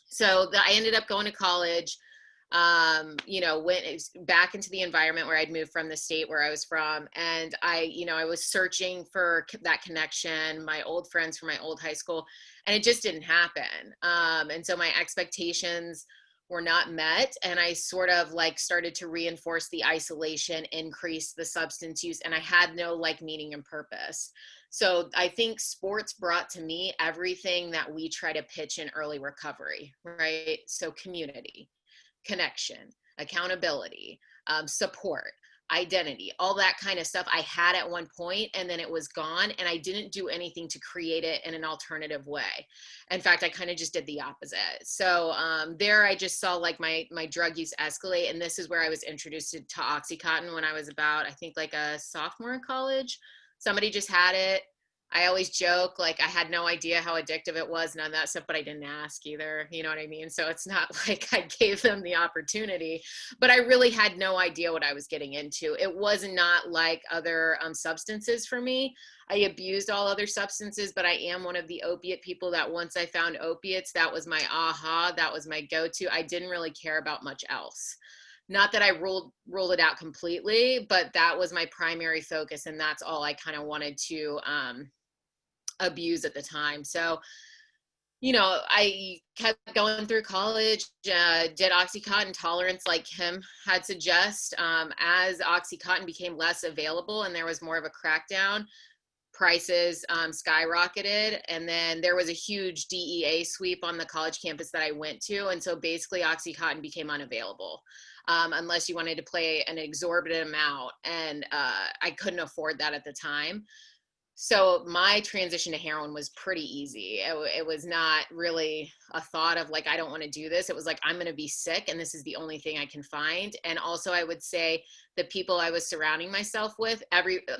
so I ended up going to college, went back into the environment where I'd moved from the state where I was from. And I was searching for that connection, my old friends from my old high school, and it just didn't happen. And so my expectations were not met. And I sort of like started to reinforce the isolation, increase the substance use, and I had no like meaning and purpose. So I think sports brought to me everything that we try to pitch in early recovery, right? So community, connection, accountability, support, identity, all that kind of stuff I had at one point, and then it was gone, and I didn't do anything to create it in an alternative way. In fact, I kind of just did the opposite. So there I just saw like my drug use escalate, and this is where I was introduced to Oxycontin when I was about, I think like a sophomore in college. Somebody just had it. I always joke, like I had no idea how addictive it was, none of that stuff, but I didn't ask either. You know what I mean? So it's not like I gave them the opportunity, but I really had no idea what I was getting into. It was not like other substances for me. I abused all other substances, but I am one of the opiate people that once I found opiates, that was my aha, that was my go-to. I didn't really care about much else. Not that I ruled it out completely, but that was my primary focus, and that's all I kind of wanted to abuse at the time. So, you know, I kept going through college, did Oxycontin tolerance like Kim had suggest. As Oxycontin became less available and there was more of a crackdown, prices skyrocketed. And then there was a huge DEA sweep on the college campus that I went to. And so basically Oxycontin became unavailable unless you wanted to pay an exorbitant amount. And I couldn't afford that at the time. So my transition to heroin was pretty easy. It was not really a thought of like, I don't want to do this. It was like, I'm going to be sick and this is the only thing I can find. And also I would say the people I was surrounding myself with,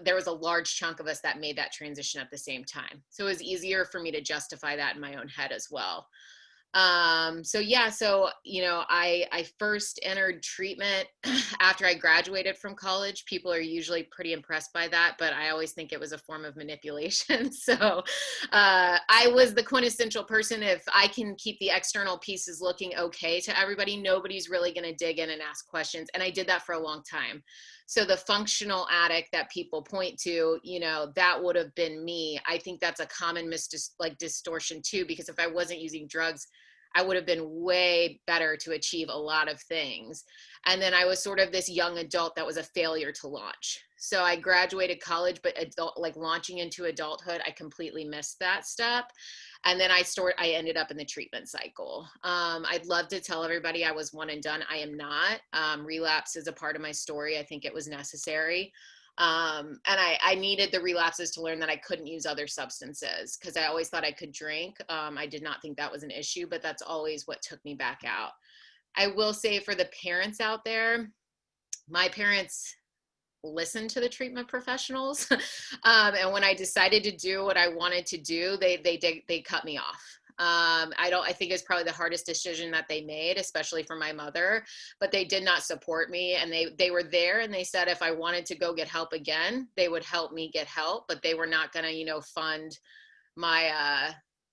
there was a large chunk of us that made that transition at the same time. So it was easier for me to justify that in my own head as well. So you know, I first entered treatment after I graduated from college. People are usually pretty impressed by that, but I always think it was a form of manipulation. So I was the quintessential person. If I can keep the external pieces looking okay to everybody, nobody's really going to dig in and ask questions. And I did that for a long time. So the functional addict that people point to, you know, that would have been me. I think that's a common distortion too, because if I wasn't using drugs, I would have been way better to achieve a lot of things. And then I was sort of this young adult that was a failure to launch. So I graduated college, but launching into adulthood, I completely missed that step. And then I ended up in the treatment cycle. I'd love to tell everybody I was one and done. I am not. Relapse is a part of my story. I think it was necessary. And I needed the relapses to learn that I couldn't use other substances because I always thought I could drink. I did not think that was an issue, but that's always what took me back out. I will say for the parents out there, my parents listened to the treatment professionals. And when I decided to do what I wanted to do, they cut me off. I think it's probably the hardest decision that they made, especially for my mother, but they did not support me. And they were there and they said, if I wanted to go get help again, they would help me get help, but they were not going to, you know, fund my,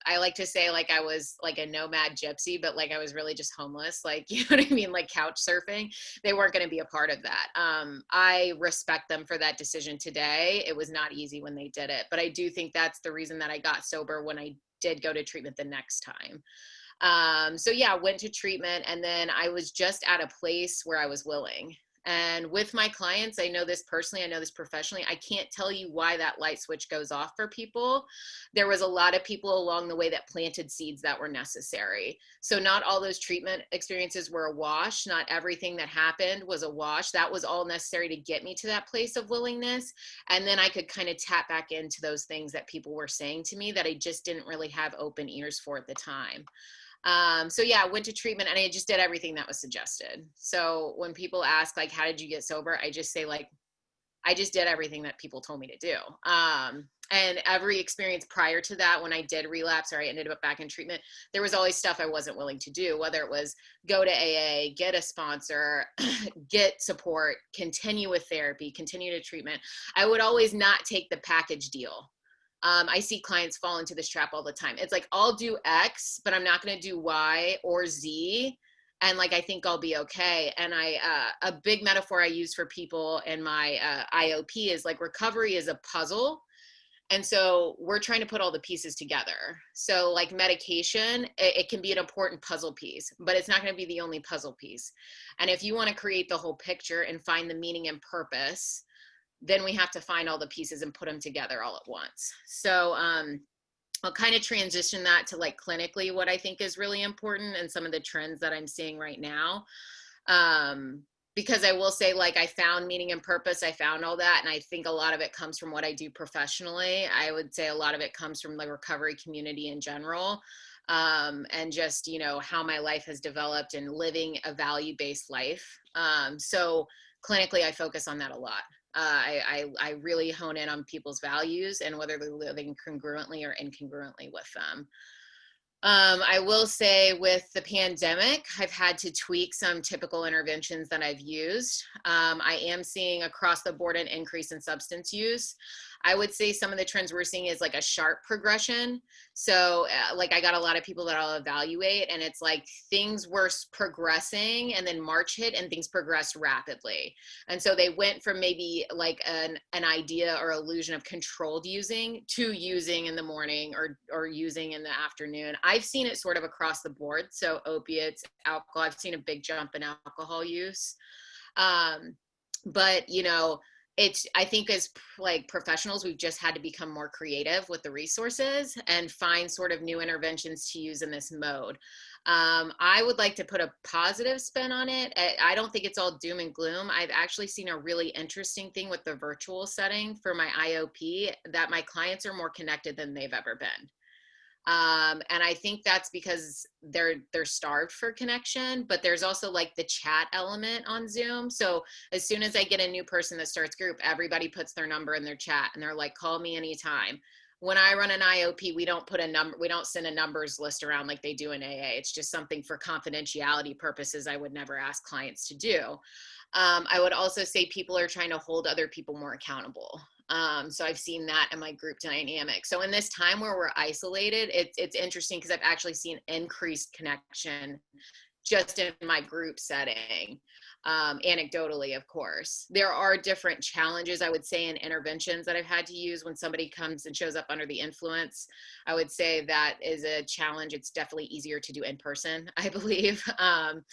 I like to say like I was like a nomad gypsy, but like I was really just homeless, like, you know what I mean? Like couch surfing. They weren't going to be a part of that. I respect them for that decision today. It was not easy when they did it, but I do think that's the reason that I got sober when I did go to treatment the next time. Went to treatment and then I was just at a place where I was willing. And with my clients, I know this personally, I know this professionally, I can't tell you why that light switch goes off for people. There was a lot of people along the way that planted seeds that were necessary. So not all those treatment experiences were a wash. Not everything that happened was a wash. That was all necessary to get me to that place of willingness. And then I could kind of tap back into those things that people were saying to me that I just didn't really have open ears for at the time. I went to treatment and I just did everything that was suggested. So when people ask like, how did you get sober? I just say like, I just did everything that people told me to do. And every experience prior to that, when I did relapse or I ended up back in treatment, there was always stuff I wasn't willing to do, whether it was go to AA, get a sponsor, get support, continue with therapy, continue to treatment. I would always not take the package deal. I see clients fall into this trap all the time. It's like, I'll do X, but I'm not going to do Y or Z. And like, I think I'll be okay. And a big metaphor I use for people in my IOP is like recovery is a puzzle. And so we're trying to put all the pieces together. So like medication, it can be an important puzzle piece, but it's not going to be the only puzzle piece. And if you want to create the whole picture and find the meaning and purpose, then we have to find all the pieces and put them together all at once. So I'll kind of transition that to like clinically what I think is really important and some of the trends that I'm seeing right now. Because I will say, like, I found meaning and purpose, I found all that, and I think a lot of it comes from what I do professionally. I would say a lot of it comes from the recovery community in general, and just, you know, how my life has developed and living a value-based life. So clinically, I focus on that a lot. I really hone in on people's values and whether they're living congruently or incongruently with them. I will say with the pandemic, I've had to tweak some typical interventions that I've used. I am seeing across the board an increase in substance use. I would say some of the trends we're seeing is like a sharp progression. So like I got a lot of people that I'll evaluate, and it's like things were progressing, and then March hit and things progressed rapidly. And so they went from maybe like an idea or illusion of controlled using to using in the morning or using in the afternoon. I've seen it sort of across the board. So opiates, alcohol, I've seen a big jump in alcohol use. But, you know, I think as like professionals, we've just had to become more creative with the resources and find sort of new interventions to use in this mode. I would like to put a positive spin on it. I don't think it's all doom and gloom. I've actually seen a really interesting thing with the virtual setting for my IOP, that my clients are more connected than they've ever been. And I think that's because they're starved for connection, but there's also like the chat element on Zoom. So as soon as I get a new person that starts group, everybody puts their number in their chat and they're like, call me anytime. When I run an IOP, we don't put a number, we don't send a numbers list around like they do in AA. It's just something for confidentiality purposes I would never ask clients to do. I would also say people are trying to hold other people more accountable. So I've seen that in my group dynamic. So in this time where we're isolated, it's interesting because I've actually seen increased connection just in my group setting. Anecdotally, of course. There are different challenges, I would say, in interventions that I've had to use when somebody comes and shows up under the influence. I would say that is a challenge. It's definitely easier to do in person, I believe. And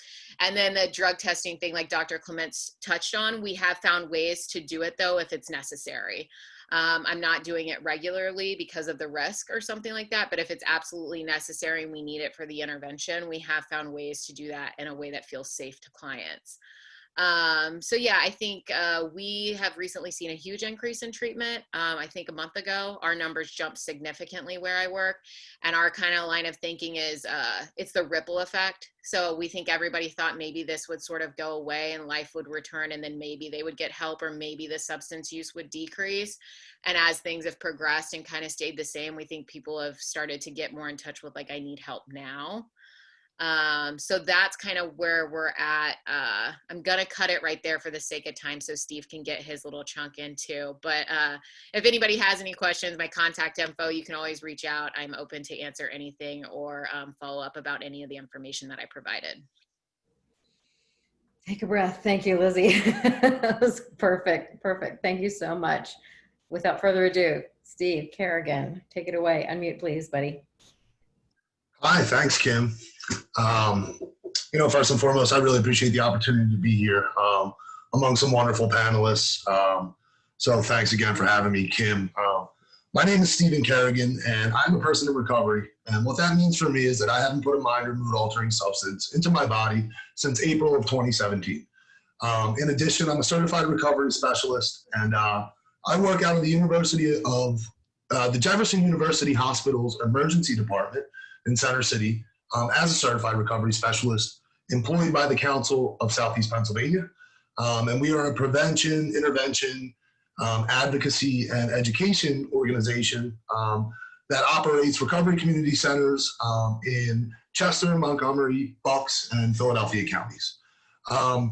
then the drug testing thing, like Dr. Clements touched on, we have found ways to do it, though, if it's necessary. I'm not doing it regularly because of the risk or something like that, but if it's absolutely necessary and we need it for the intervention, we have found ways to do that in a way that feels safe to clients. So yeah, I think we have recently seen a huge increase in treatment. I think a month ago, our numbers jumped significantly where I work, and our kind of line of thinking is it's the ripple effect. So we think everybody thought maybe this would sort of go away and life would return, and then maybe they would get help, or maybe the substance use would decrease. And as things have progressed and kind of stayed the same, we think people have started to get more in touch with like, I need help now. So that's kind of where we're at. I'm gonna cut it right there for the sake of time so Steve can get his little chunk in too. But if anybody has any questions, my contact info, you can always reach out. I'm open to answer anything or follow up about any of the information that I provided. Take a breath. Thank you, Lizzie. That was perfect. Perfect. Thank you so much. Without further ado, Steve Kerrigan, take it away. Unmute, please, buddy. Hi, thanks, Kim. First and foremost, I really appreciate the opportunity to be here among some wonderful panelists. So thanks again for having me, Kim. My name is Stephen Kerrigan, and I'm a person in recovery. And what that means for me is that I haven't put a mind or mood-altering substance into my body since April of 2017. In addition, I'm a certified recovery specialist, and I work out of the University of the Jefferson University Hospital's emergency department in Center City as a certified recovery specialist employed by the Council of Southeast Pennsylvania. And we are a prevention, intervention, advocacy, and education organization that operates recovery community centers in Chester, Montgomery, Bucks, and Philadelphia counties. I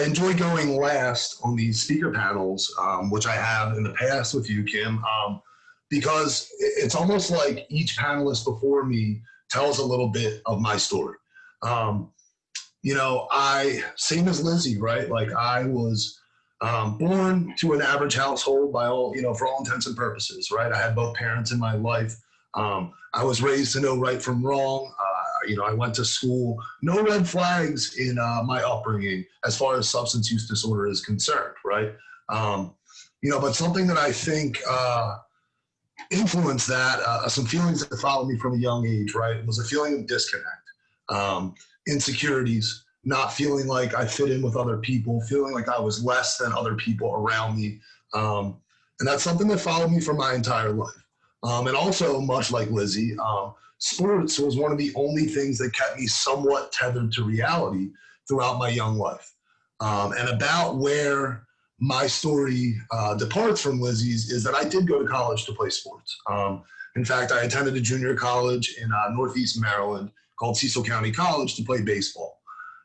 enjoy going last on these speaker panels, which I have in the past with you, Kim, because it's almost like each panelist before me tells a little bit of my story. Same as Lizzie, right? Like I was born to an average household for all intents and purposes, right? I had both parents in my life. I was raised to know right from wrong. I went to school, no red flags in my upbringing as far as substance use disorder is concerned, right? But something that I think influenced that, some feelings that followed me from a young age, right, was a feeling of disconnect, insecurities, not feeling like I fit in with other people, feeling like I was less than other people around me. And that's something that followed me for my entire life. And also, much like Lizzie, sports was one of the only things that kept me somewhat tethered to reality throughout my young life. And about where my story departs from Lizzie's is that I did go to college to play sports. In fact, I attended a junior college in Northeast Maryland called Cecil County College to play baseball.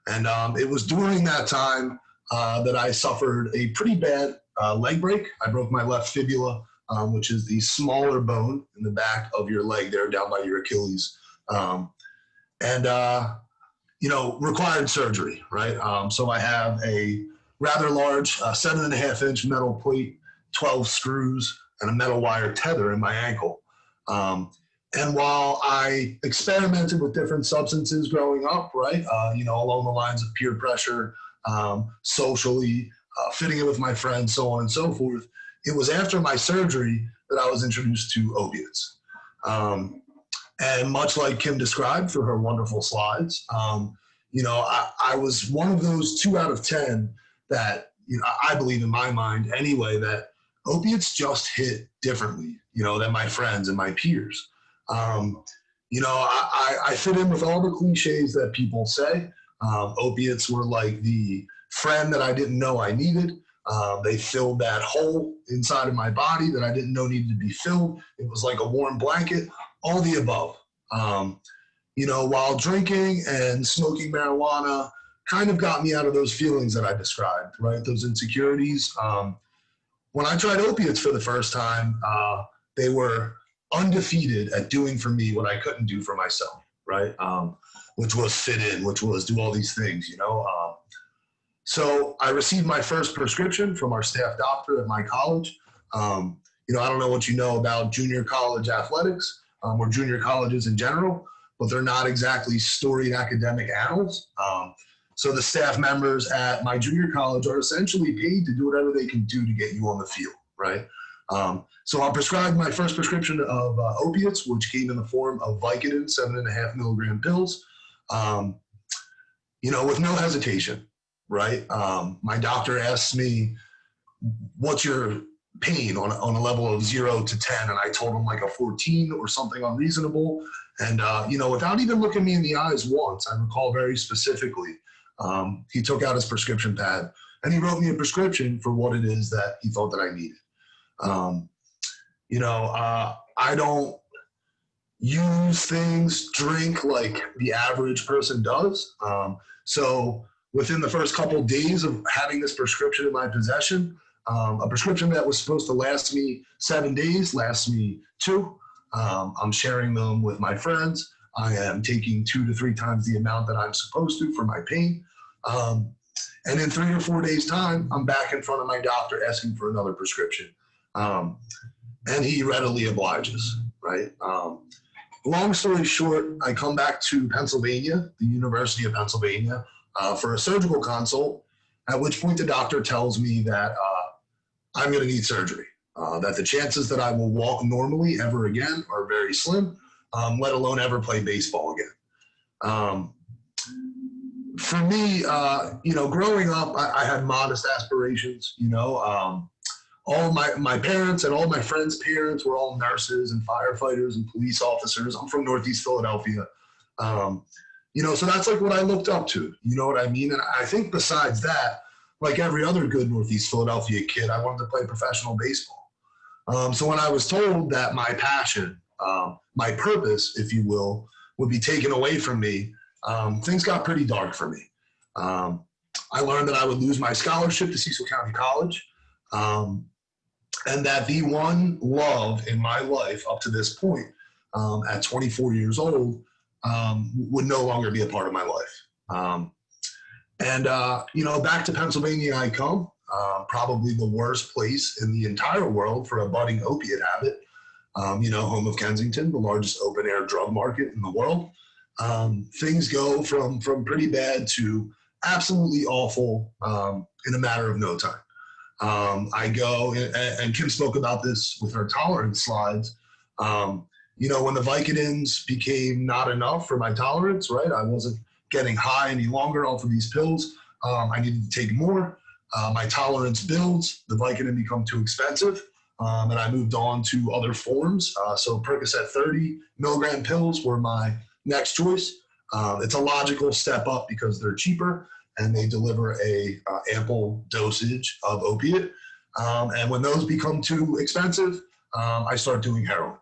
And it was during that time that I suffered a pretty bad leg break. I broke my left fibula, which is the smaller bone in the back of your leg there down by your Achilles. Required surgery, right? So I have a rather large 7.5-inch metal plate, 12 screws, and a metal wire tether in my ankle. And while I experimented with different substances growing up, right, along the lines of peer pressure, socially, fitting in with my friends, so on and so forth, it was after my surgery that I was introduced to opiates. And much like Kim described for her wonderful slides, I was one of those 2 out of 10 that, I believe in my mind anyway, that opiates just hit differently, than my friends and my peers. I fit in with all the cliches that people say. Opiates were like the friend that I didn't know I needed. They filled that hole inside of my body that I didn't know needed to be filled. It was like a warm blanket, all the above. While drinking and smoking marijuana kind of got me out of those feelings that I described, right? Those insecurities. When I tried opiates for the first time, they were undefeated at doing for me what I couldn't do for myself, right? Which was fit in, which was do all these things, So I received my first prescription from our staff doctor at my college. I don't know what you know about junior college athletics or junior colleges in general, but they're not exactly storied academic annals. So the staff members at my junior college are essentially paid to do whatever they can do to get you on the field, right? So I prescribed my first prescription of opiates, which came in the form of Vicodin, 7.5 milligram pills, with no hesitation, right? My doctor asked me, what's your pain on a level of 0 to 10? And I told him like a 14 or something unreasonable. And, without even looking me in the eyes once, I recall very specifically, he took out his prescription pad and he wrote me a prescription for what it is that he thought that I needed. I don't use things, drink like the average person does. So within the first couple of days of having this prescription in my possession, a prescription that was supposed to last me 7 days, lasts me 2. I'm sharing them with my friends. I am taking 2 to 3 times the amount that I'm supposed to for my pain. And in 3 or 4 days' time, I'm back in front of my doctor asking for another prescription. And he readily obliges, right? Long story short, I come back to Pennsylvania, the University of Pennsylvania, for a surgical consult, at which point the doctor tells me that I'm going to need surgery, that the chances that I will walk normally ever again are very slim, let alone ever play baseball again. For me, growing up, I had modest aspirations, all my parents and all my friends' parents were all nurses and firefighters and police officers. I'm from Northeast Philadelphia. So that's like what I looked up to, you know what I mean? And I think besides that, like every other good Northeast Philadelphia kid, I wanted to play professional baseball. So when I was told that my passion, my purpose, if you will, would be taken away from me, things got pretty dark for me. I learned that I would lose my scholarship to Cecil County College, and that the one love in my life up to this point, at 24 years old, would no longer be a part of my life. Back to Pennsylvania I come, probably the worst place in the entire world for a budding opiate habit, home of Kensington, the largest open air drug market in the world. Things go from pretty bad to absolutely awful in a matter of no time. I go, and Kim spoke about this with her tolerance slides. When the Vicodins became not enough for my tolerance, right? I wasn't getting high any longer off of these pills. I needed to take more. My tolerance builds. The Vicodin become too expensive. And I moved on to other forms. So Percocet 30 milligram pills were my next choice. It's a logical step up because they're cheaper and they deliver a ample dosage of opiate. And when those become too expensive, I start doing heroin.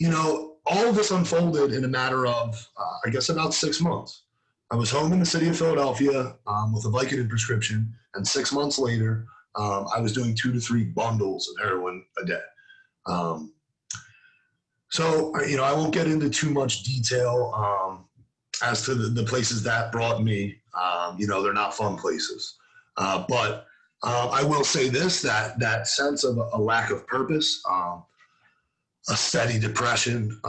You know, all of this unfolded in a matter of, I guess, about 6 months. I was home in the city of Philadelphia with a Vicodin prescription, and 6 months later, I was doing 2 to 3 bundles of heroin a day. So, you know, I won't get into too much detail as to the places that brought me. You know, they're not fun places. But I will say this, that sense of a lack of purpose, a steady depression,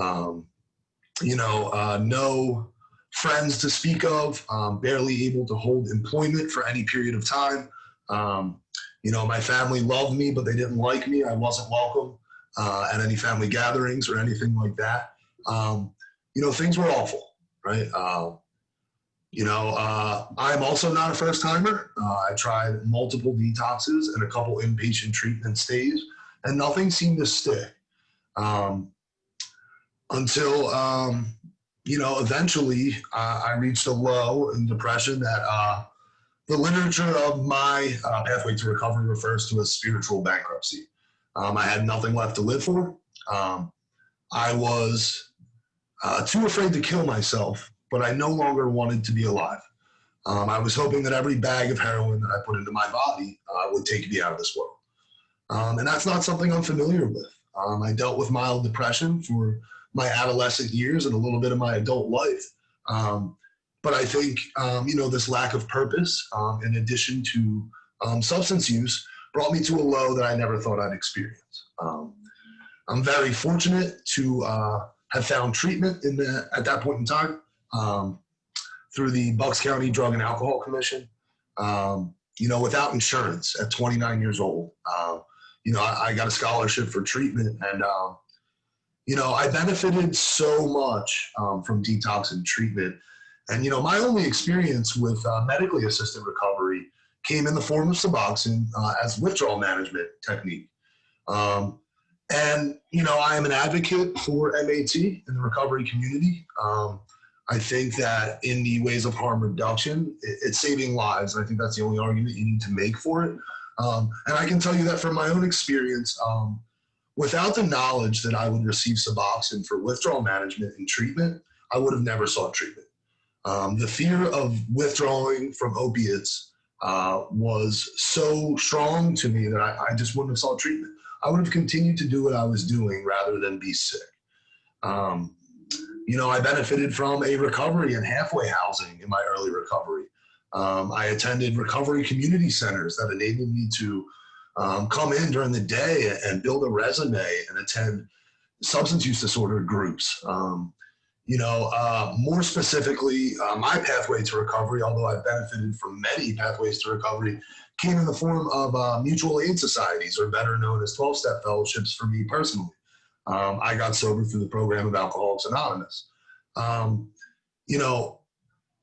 you know, no friends to speak of, barely able to hold employment for any period of time. You know, my family loved me, but they didn't like me. I wasn't welcome at any family gatherings or anything like that. You know, things were awful, right? You know, I'm also not a first timer. I tried multiple detoxes and a couple inpatient treatment stays, and nothing seemed to stick. Until, you know, eventually I reached a low in depression that the literature of my pathway to recovery refers to as spiritual bankruptcy. I had nothing left to live for. I was too afraid to kill myself, but I no longer wanted to be alive. I was hoping that every bag of heroin that I put into my body would take me out of this world. And that's not something I'm familiar with. I dealt with mild depression for my adolescent years and a little bit of my adult life. But I think, you know, this lack of purpose, in addition to substance use, brought me to a low that I never thought I'd experience. I'm very fortunate to have found treatment at that point in time through the Bucks County Drug and Alcohol Commission, you know, without insurance at 29 years old. You know, I got a scholarship for treatment, and you know, I benefited so much from detox and treatment. And, you know, my only experience with medically assisted recovery came in the form of Suboxone as withdrawal management technique. And, you know, I am an advocate for MAT in the recovery community. I think that in the ways of harm reduction, it's saving lives. I think that's the only argument you need to make for it. And I can tell you that from my own experience, without the knowledge that I would receive Suboxone for withdrawal management and treatment, I would have never sought treatment. The fear of withdrawing from opiates was so strong to me that I just wouldn't have sought treatment. I would have continued to do what I was doing rather than be sick. You know, I benefited from a recovery and halfway housing in my early recovery. I attended recovery community centers that enabled me to come in during the day and build a resume and attend substance use disorder groups. You know, more specifically, my pathway to recovery, although I've benefited from many pathways to recovery, came in the form of mutual aid societies, or better known as 12-step fellowships for me personally. I got sober through the program of Alcoholics Anonymous. You know,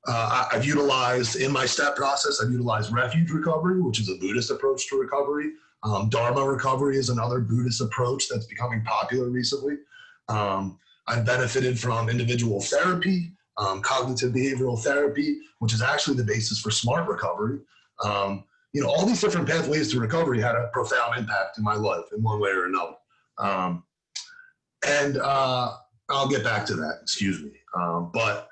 I've utilized, in my step process, I've utilized refuge recovery, which is a Buddhist approach to recovery. Dharma recovery is another Buddhist approach that's becoming popular recently. I've benefited from individual therapy, cognitive behavioral therapy, which is actually the basis for smart recovery. You know, all these different pathways to recovery had a profound impact in my life in one way or another. And I'll get back to that, excuse me. But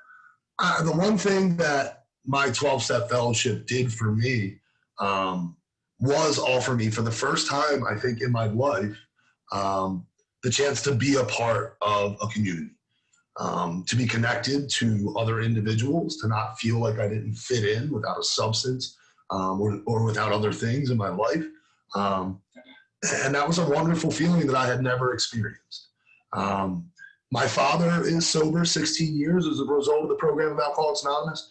the one thing that my 12-step fellowship did for me was offer me, for the first time, I think, in my life, the chance to be a part of a community, to be connected to other individuals, to not feel like I didn't fit in without a substance or without other things in my life. And that was a wonderful feeling that I had never experienced. My father is sober 16 years as a result of the program of Alcoholics Anonymous.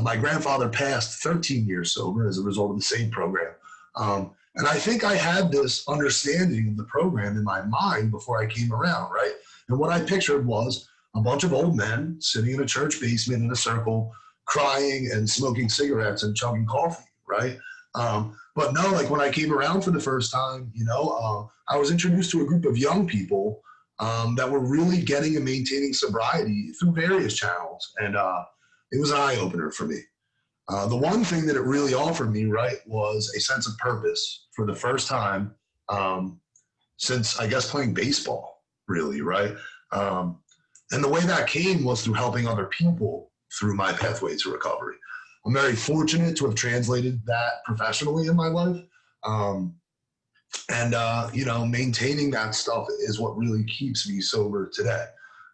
My grandfather passed 13 years sober as a result of the same program. And I think I had this understanding of the program in my mind before I came around, right? And what I pictured was a bunch of old men sitting in a church basement in a circle, crying and smoking cigarettes and chugging coffee, right? But no, like when I came around for the first time, I was introduced to a group of young people that were really getting and maintaining sobriety through various channels. And it was an eye-opener for me. The one thing that it really offered me, right, was a sense of purpose for the first time since, I guess, playing baseball, really, right? And the way that came was through helping other people through my pathway to recovery. I'm very fortunate to have translated that professionally in my life. Maintaining that stuff is what really keeps me sober today.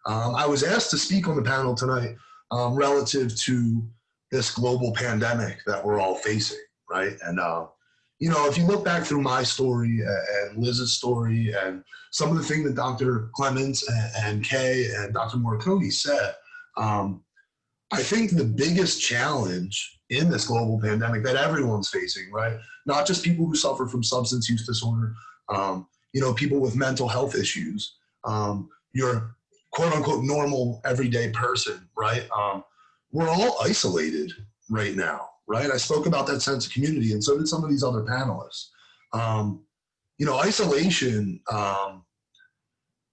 I was asked to speak on the panel tonight relative to this global pandemic that we're all facing, right? And, if you look back through my story and Liz's story and some of the things that Dr. Clements and Kay and Dr. Moricone said, I think the biggest challenge in this global pandemic that everyone's facing, right? Not just people who suffer from substance use disorder, people with mental health issues, your quote unquote normal everyday person, right? We're all isolated right now, right? I spoke about that sense of community, and so did some of these other panelists. Isolation,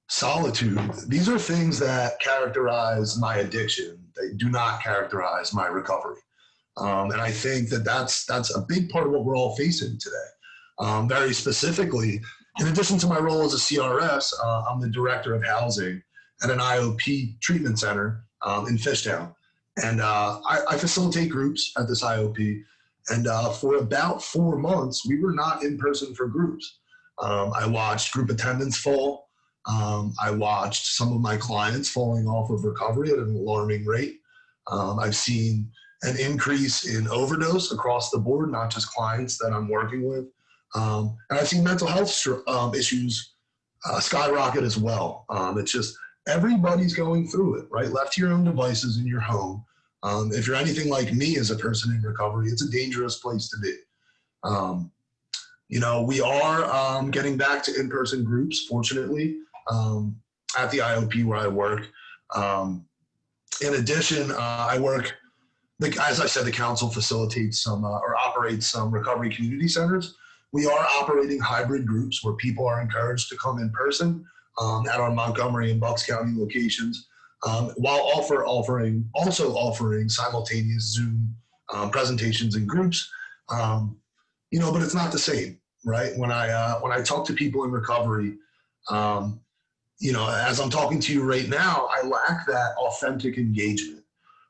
solitude, these are things that characterize my addiction. They do not characterize my recovery. And I think that that's a big part of what we're all facing today. Very specifically, in addition to my role as a CRS, I'm the director of housing at an IOP treatment center in Fishtown. And I facilitate groups at this IOP. And for about 4 months, we were not in person for groups. I watched group attendance fall. I watched some of my clients falling off of recovery at an alarming rate. I've seen an increase in overdose across the board, not just clients that I'm working with. And I've seen mental health issues skyrocket as well. It's just everybody's going through it, right? Left to your own devices in your home. If you're anything like me as a person in recovery, it's a dangerous place to be. We are getting back to in-person groups, fortunately, at the IOP where I work. In addition, I work, as I said, the council facilitates some or operates some recovery community centers. We are operating hybrid groups where people are encouraged to come in person at our Montgomery and Bucks County locations, while also offering simultaneous Zoom presentations in groups. But it's not the same, right? When I talk to people in recovery, as I'm talking to you right now, I lack that authentic engagement,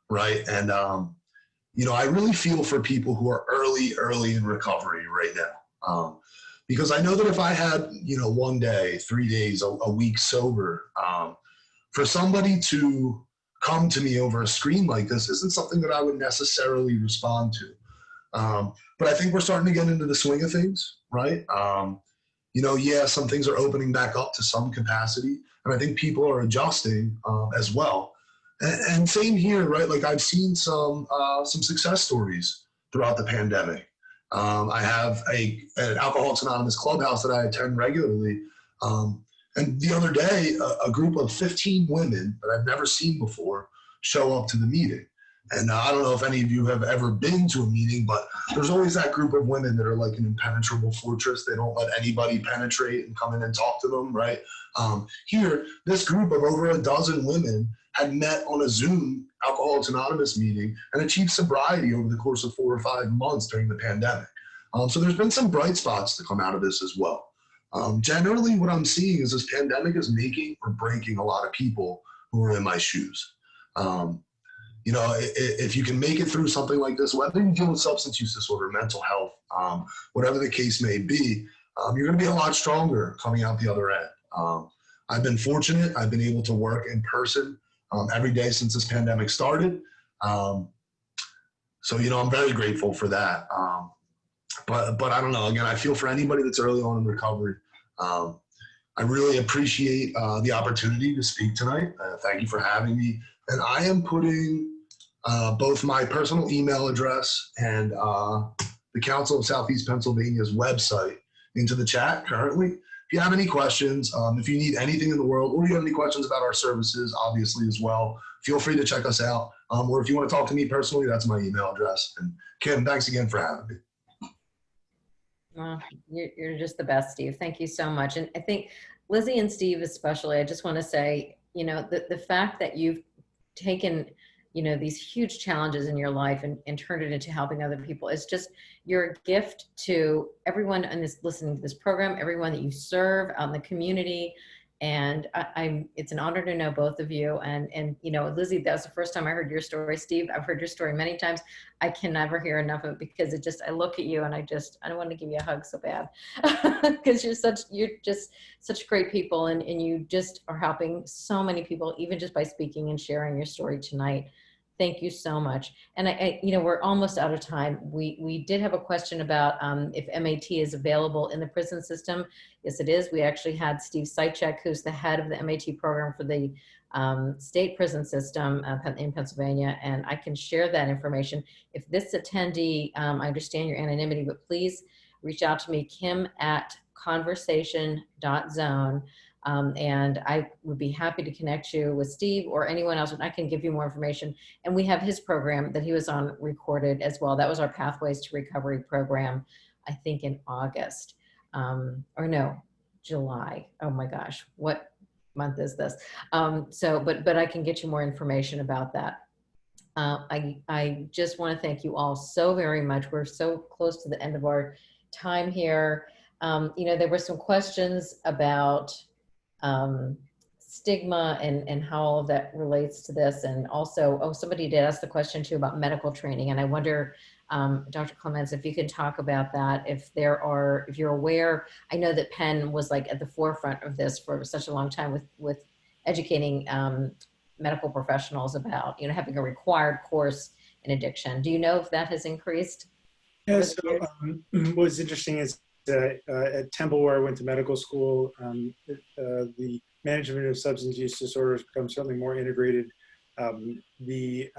right? And I really feel for people who are early in recovery right now. Because I know that if I had, 1 day, 3 days, a week sober, for somebody to come to me over a screen like this isn't something that I would necessarily respond to. But I think we're starting to get into the swing of things, right? Some things are opening back up to some capacity, and I think people are adjusting as well. And same here, right? Like I've seen some success stories throughout the pandemic. I have an Alcoholics Anonymous clubhouse that I attend regularly. And the other day, a group of 15 women that I've never seen before show up to the meeting. And I don't know if any of you have ever been to a meeting, but there's always that group of women that are like an impenetrable fortress. They don't let anybody penetrate and come in and talk to them, right? Here, this group of over a dozen women had met on a Zoom Alcoholics Anonymous meeting and achieved sobriety over the course of 4 or 5 months during the pandemic. So there's been some bright spots to come out of this as well. Generally, what I'm seeing is this pandemic is making or breaking a lot of people who are in my shoes. If you can make it through something like this, whether you deal with substance use disorder, mental health, whatever the case may be, you're going to be a lot stronger coming out the other end. I've been fortunate. I've been able to work in person every day since this pandemic started. I'm very grateful for that. But I don't know. Again, I feel for anybody that's early on in recovery. I really appreciate the opportunity to speak tonight. Thank you for having me. And I am putting both my personal email address and the Council of Southeast Pennsylvania's website into the chat currently. if you have any questions, if you need anything in the world, or you have any questions about our services, obviously as well, feel free to check us out. Or if you want to talk to me personally, that's my email address. And Kim, thanks again for having me. Well, you're just the best, Steve. Thank you so much. And I think Lizzie and Steve especially, I just want to say, you know, the fact that you've taken, you know, these huge challenges in your life and turned it into helping other people is just, you're a gift to everyone in this listening to this program, everyone that you serve out in the community. And it's an honor to know both of you. And you know, Lizzie, that was the first time I heard your story. Steve, I've heard your story many times. I can never hear enough of it because it just, I look at you and I don't want to give you a hug so bad because you're just such great people, and you just are helping so many people, even just by speaking and sharing your story tonight. Thank you so much. And you know, we're almost out of time. We did have a question about if MAT is available in the prison system. Yes, it is. We actually had Steve Sychek, who's the head of the MAT program for the state prison system in Pennsylvania, and I can share that information. If this attendee, I understand your anonymity, but please reach out to me, kim@conversation.zone. And I would be happy to connect you with Steve or anyone else, and I can give you more information. And we have his program that he was on recorded as well. That was our Pathways to Recovery program, I think in August, or no, July. Oh my gosh, what month is this? But I can get you more information about that. I just want to thank you all so very much. We're so close to the end of our time here. You know, there were some questions about stigma and how all of that relates to this. And also, somebody did ask the question too about medical training. And I wonder, Dr. Clements, if you can talk about that, if you're aware. I know that Penn was like at the forefront of this for such a long time with educating medical professionals about, you know, having a required course in addiction. Do you know if that has increased? Yeah, so what's interesting is at Temple, where I went to medical school, the management of substance use disorders becomes certainly more integrated. The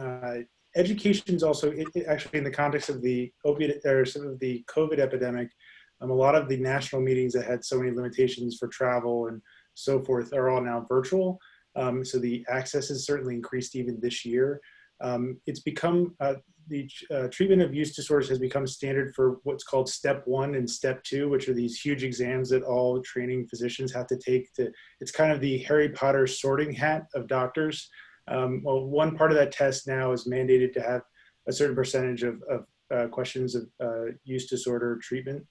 education is also actually in the context of the opiate or some of the COVID epidemic. A lot of the national meetings that had so many limitations for travel and so forth are all now virtual. So the access has certainly increased even this year. It's become the treatment of use disorders has become standard for what's called step 1 and step 2, which are these huge exams that all training physicians have to take. It's kind of the Harry Potter sorting hat of doctors. Well, one part of that test now is mandated to have a certain percentage of questions of use disorder treatment,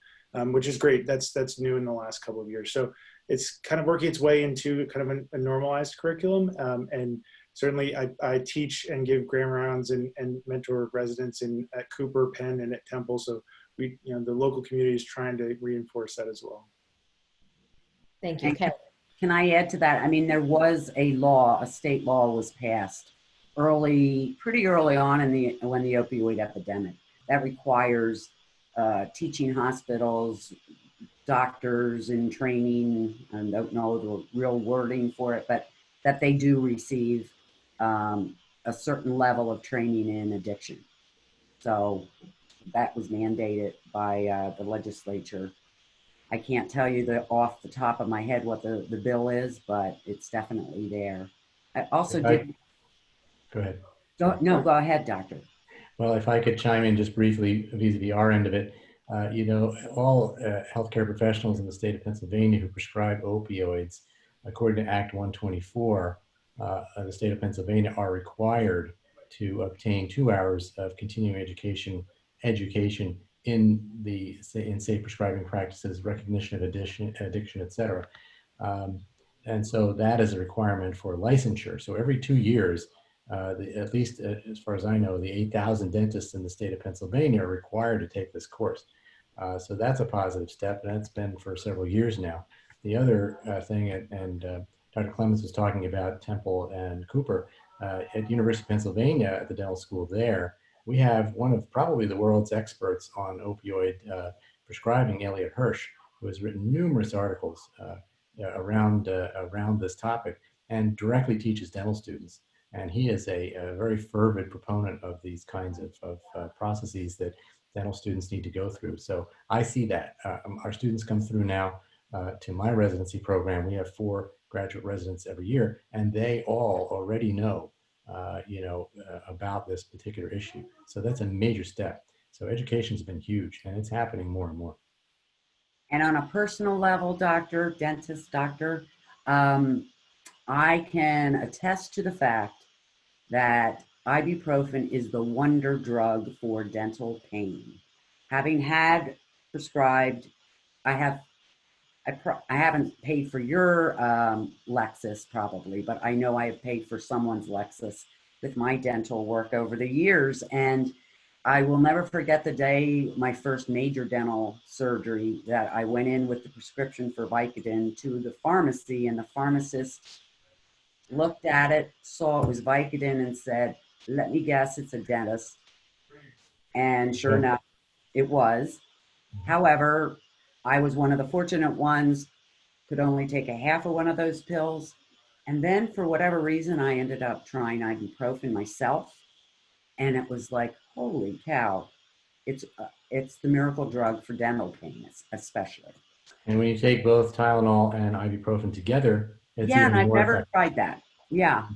which is great. That's new in the last couple of years. So it's kind of working its way into kind of a normalized curriculum. And certainly I teach and give grand rounds and mentor residents at Cooper, Penn, and at Temple. So the local community is trying to reinforce that as well. Thank you. Can I add to that? I mean, there was a law, a state law was passed pretty early on when the opioid epidemic, that requires teaching hospitals, doctors in training, and don't know the real wording for it, but that they do receive a certain level of training in addiction. So that was mandated by the legislature. I can't tell you off the top of my head what the bill is, but it's definitely there. I also did. Go ahead. No, go ahead, doctor. Well, if I could chime in just briefly vis-a-vis our end of it, you know, all healthcare professionals in the state of Pennsylvania who prescribe opioids, according to Act 124, the state of Pennsylvania are required to obtain 2 hours of continuing education in safe prescribing practices, recognition of addiction, et cetera. And so that is a requirement for licensure. So every 2 years, at least as far as I know, the 8,000 dentists in the state of Pennsylvania are required to take this course. So that's a positive step, and that's been for several years now. The other thing, and Dr. Clements was talking about Temple and Cooper, at University of Pennsylvania at the dental school there, we have one of probably the world's experts on opioid prescribing, Elliot Hirsch, who has written numerous articles around this topic and directly teaches dental students. And he is a very fervent proponent of these kinds of processes that dental students need to go through. So I see that. Our students come through now to my residency program, we have 4 graduate residents every year, and they all already know, about this particular issue. So that's a major step. So education's been huge, and it's happening more and more. And on a personal level, doctor, I can attest to the fact that ibuprofen is the wonder drug for dental pain. Having had prescribed, I haven't paid for your Lexus probably, but I know I have paid for someone's Lexus with my dental work over the years. And I will never forget the day, my first major dental surgery, that I went in with the prescription for Vicodin to the pharmacy, and the pharmacist looked at it, saw it was Vicodin, and said, "Let me guess, it's a dentist." And sure enough, it was. However, I was one of the fortunate ones, could only take a half of one of those pills. And then for whatever reason, I ended up trying ibuprofen myself. And it was like, holy cow, it's the miracle drug for dental pain, especially. And when you take both Tylenol and ibuprofen together, it's Yeah, even and I've more never effective. tried that. Yeah,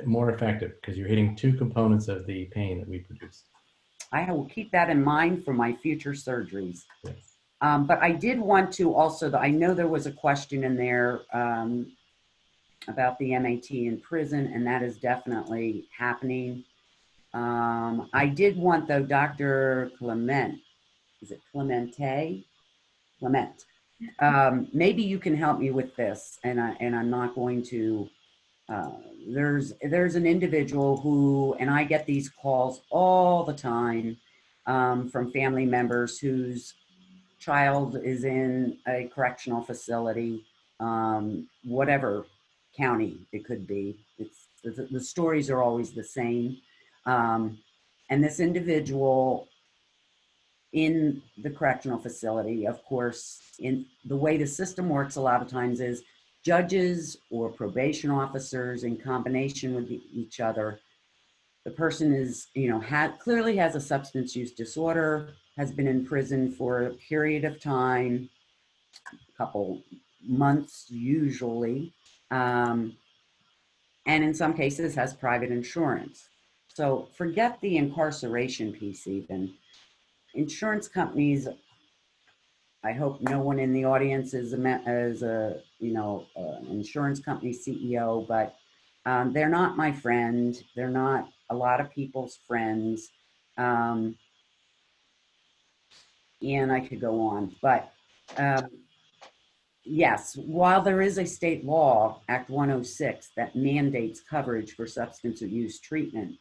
More effective because you're hitting 2 components of the pain that we produce. I will keep that in mind for my future surgeries. Yes. But I did want to also, I know there was a question in there about the MAT in prison, and that is definitely happening. I did want, though, Dr. Clement, is it Clemente? Clement. Maybe you can help me with this, and I'm not going to. There's an individual who, and I get these calls all the time from family members whose child is in a correctional facility, whatever county it could be. The stories are always the same. And this individual in the correctional facility, of course, in the way the system works a lot of times is judges or probation officers in combination with each other. The person is, clearly has a substance use disorder, has been in prison for a period of time, a couple months usually, and in some cases has private insurance. So forget the incarceration piece even. Insurance companies, I hope no one in the audience is an insurance company CEO, but they're not my friend. They're not a lot of people's friends. And I could go on, but yes, while there is a state law, Act 106, that mandates coverage for substance abuse treatment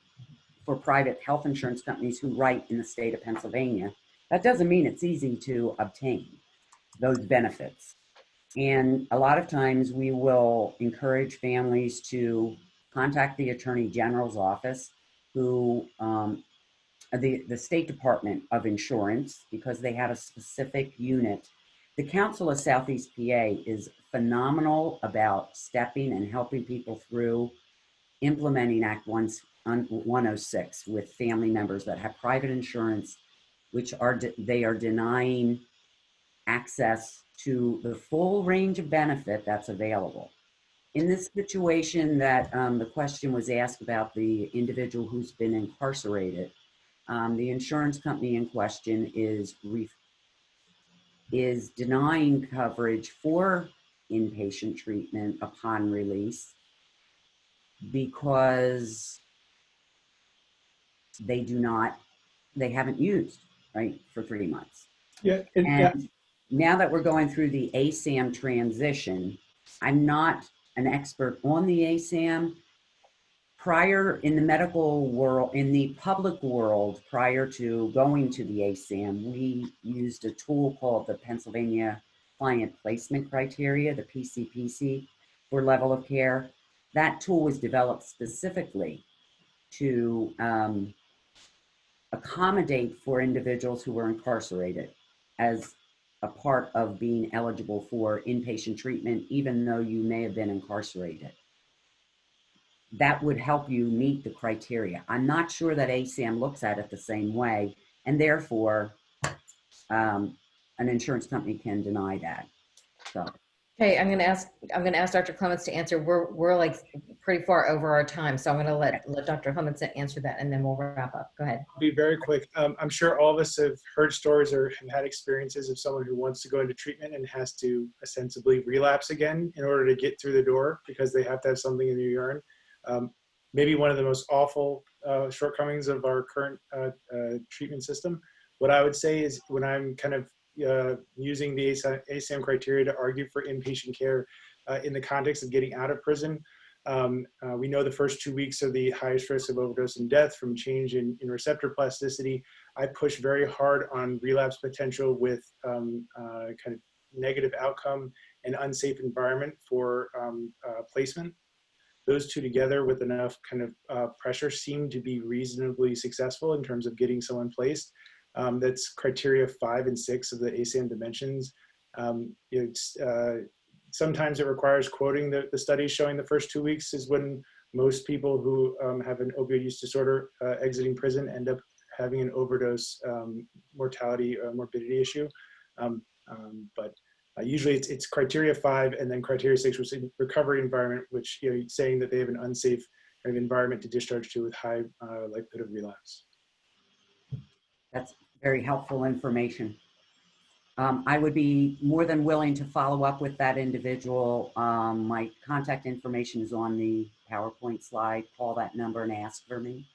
for private health insurance companies who write in the state of Pennsylvania, that doesn't mean it's easy to obtain those benefits. And a lot of times we will encourage families to contact the Attorney General's office, who the State Department of Insurance, because they have a specific unit. The Council of Southeast PA is phenomenal about stepping and helping people through implementing Act 106 with family members that have private insurance, which they are denying access to the full range of benefit that's available. In this situation that the question was asked about the individual who's been incarcerated, the insurance company in question is denying coverage for inpatient treatment upon release because they haven't used, right, for 3 months. Yeah. And now that we're going through the ASAM transition, I'm not an expert on the ASAM. Prior in the medical world, in the public world, prior to going to the ASAM, we used a tool called the Pennsylvania Client Placement Criteria, the PCPC, for level of care. That tool was developed specifically to accommodate for individuals who were incarcerated as a part of being eligible for inpatient treatment, even though you may have been incarcerated. That would help you meet the criteria. I'm not sure that ASAM looks at it the same way, and therefore an insurance company can deny that. stuff. Okay, I'm gonna ask Dr. Clements to answer. We're like pretty far over our time, so I'm gonna let Dr. Clements answer that, and then we'll wrap up. Go ahead. I'll be very quick. I'm sure all of us have heard stories or have had experiences of someone who wants to go into treatment and has to ostensibly relapse again in order to get through the door because they have to have something in their urine. Maybe one of the most awful shortcomings of our current treatment system. What I would say is when I'm kind of using the ASAM criteria to argue for inpatient care in the context of getting out of prison, we know the first 2 weeks are the highest risk of overdose and death from change in receptor plasticity. I push very hard on relapse potential with kind of negative outcome and unsafe environment for placement. Those two together with enough kind of pressure seem to be reasonably successful in terms of getting someone placed. That's criteria 5 and 6 of the ASAM dimensions. Sometimes it requires quoting the studies showing the first 2 weeks is when most people who have an opioid use disorder exiting prison end up having an overdose mortality or morbidity issue. But usually it's criteria 5 and then criteria 6, which is recovery environment, which saying that they have an unsafe kind of environment to discharge to with high likelihood of relapse. That's very helpful information. I would be more than willing to follow up with that individual. My contact information is on the PowerPoint slide. Call that number and ask for me.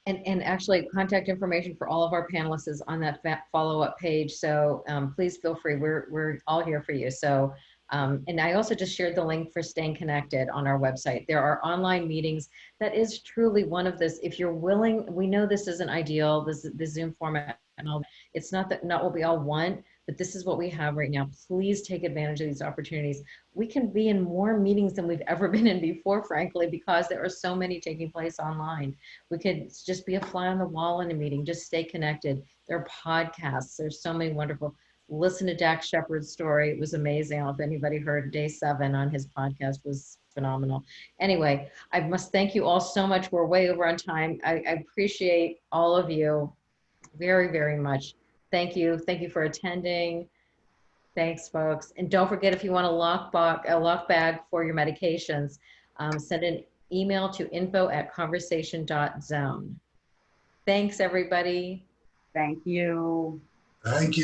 And actually, contact information for all of our panelists is on that follow-up page. So please feel free. We're all here for you. So, and I also just shared the link for staying connected on our website. There are online meetings. That is truly one of this. If you're willing, we know this isn't ideal. The Zoom format and all. It's not what we all want, but this is what we have right now. Please take advantage of these opportunities. We can be in more meetings than we've ever been in before, frankly, because there are so many taking place online. We could just be a fly on the wall in a meeting, just stay connected. There are podcasts. There's so many wonderful. Listen to Dax Shepard's story. It was amazing. If anybody heard day 7 on his podcast, was phenomenal. Anyway, I must thank you all so much. We're way over on time. I appreciate all of you very, very much. Thank you. Thank you for attending. Thanks, folks. And don't forget, if you want a lock bag for your medications, send an email to info@conversation.zone. Thanks, everybody. Thank you. Thank you.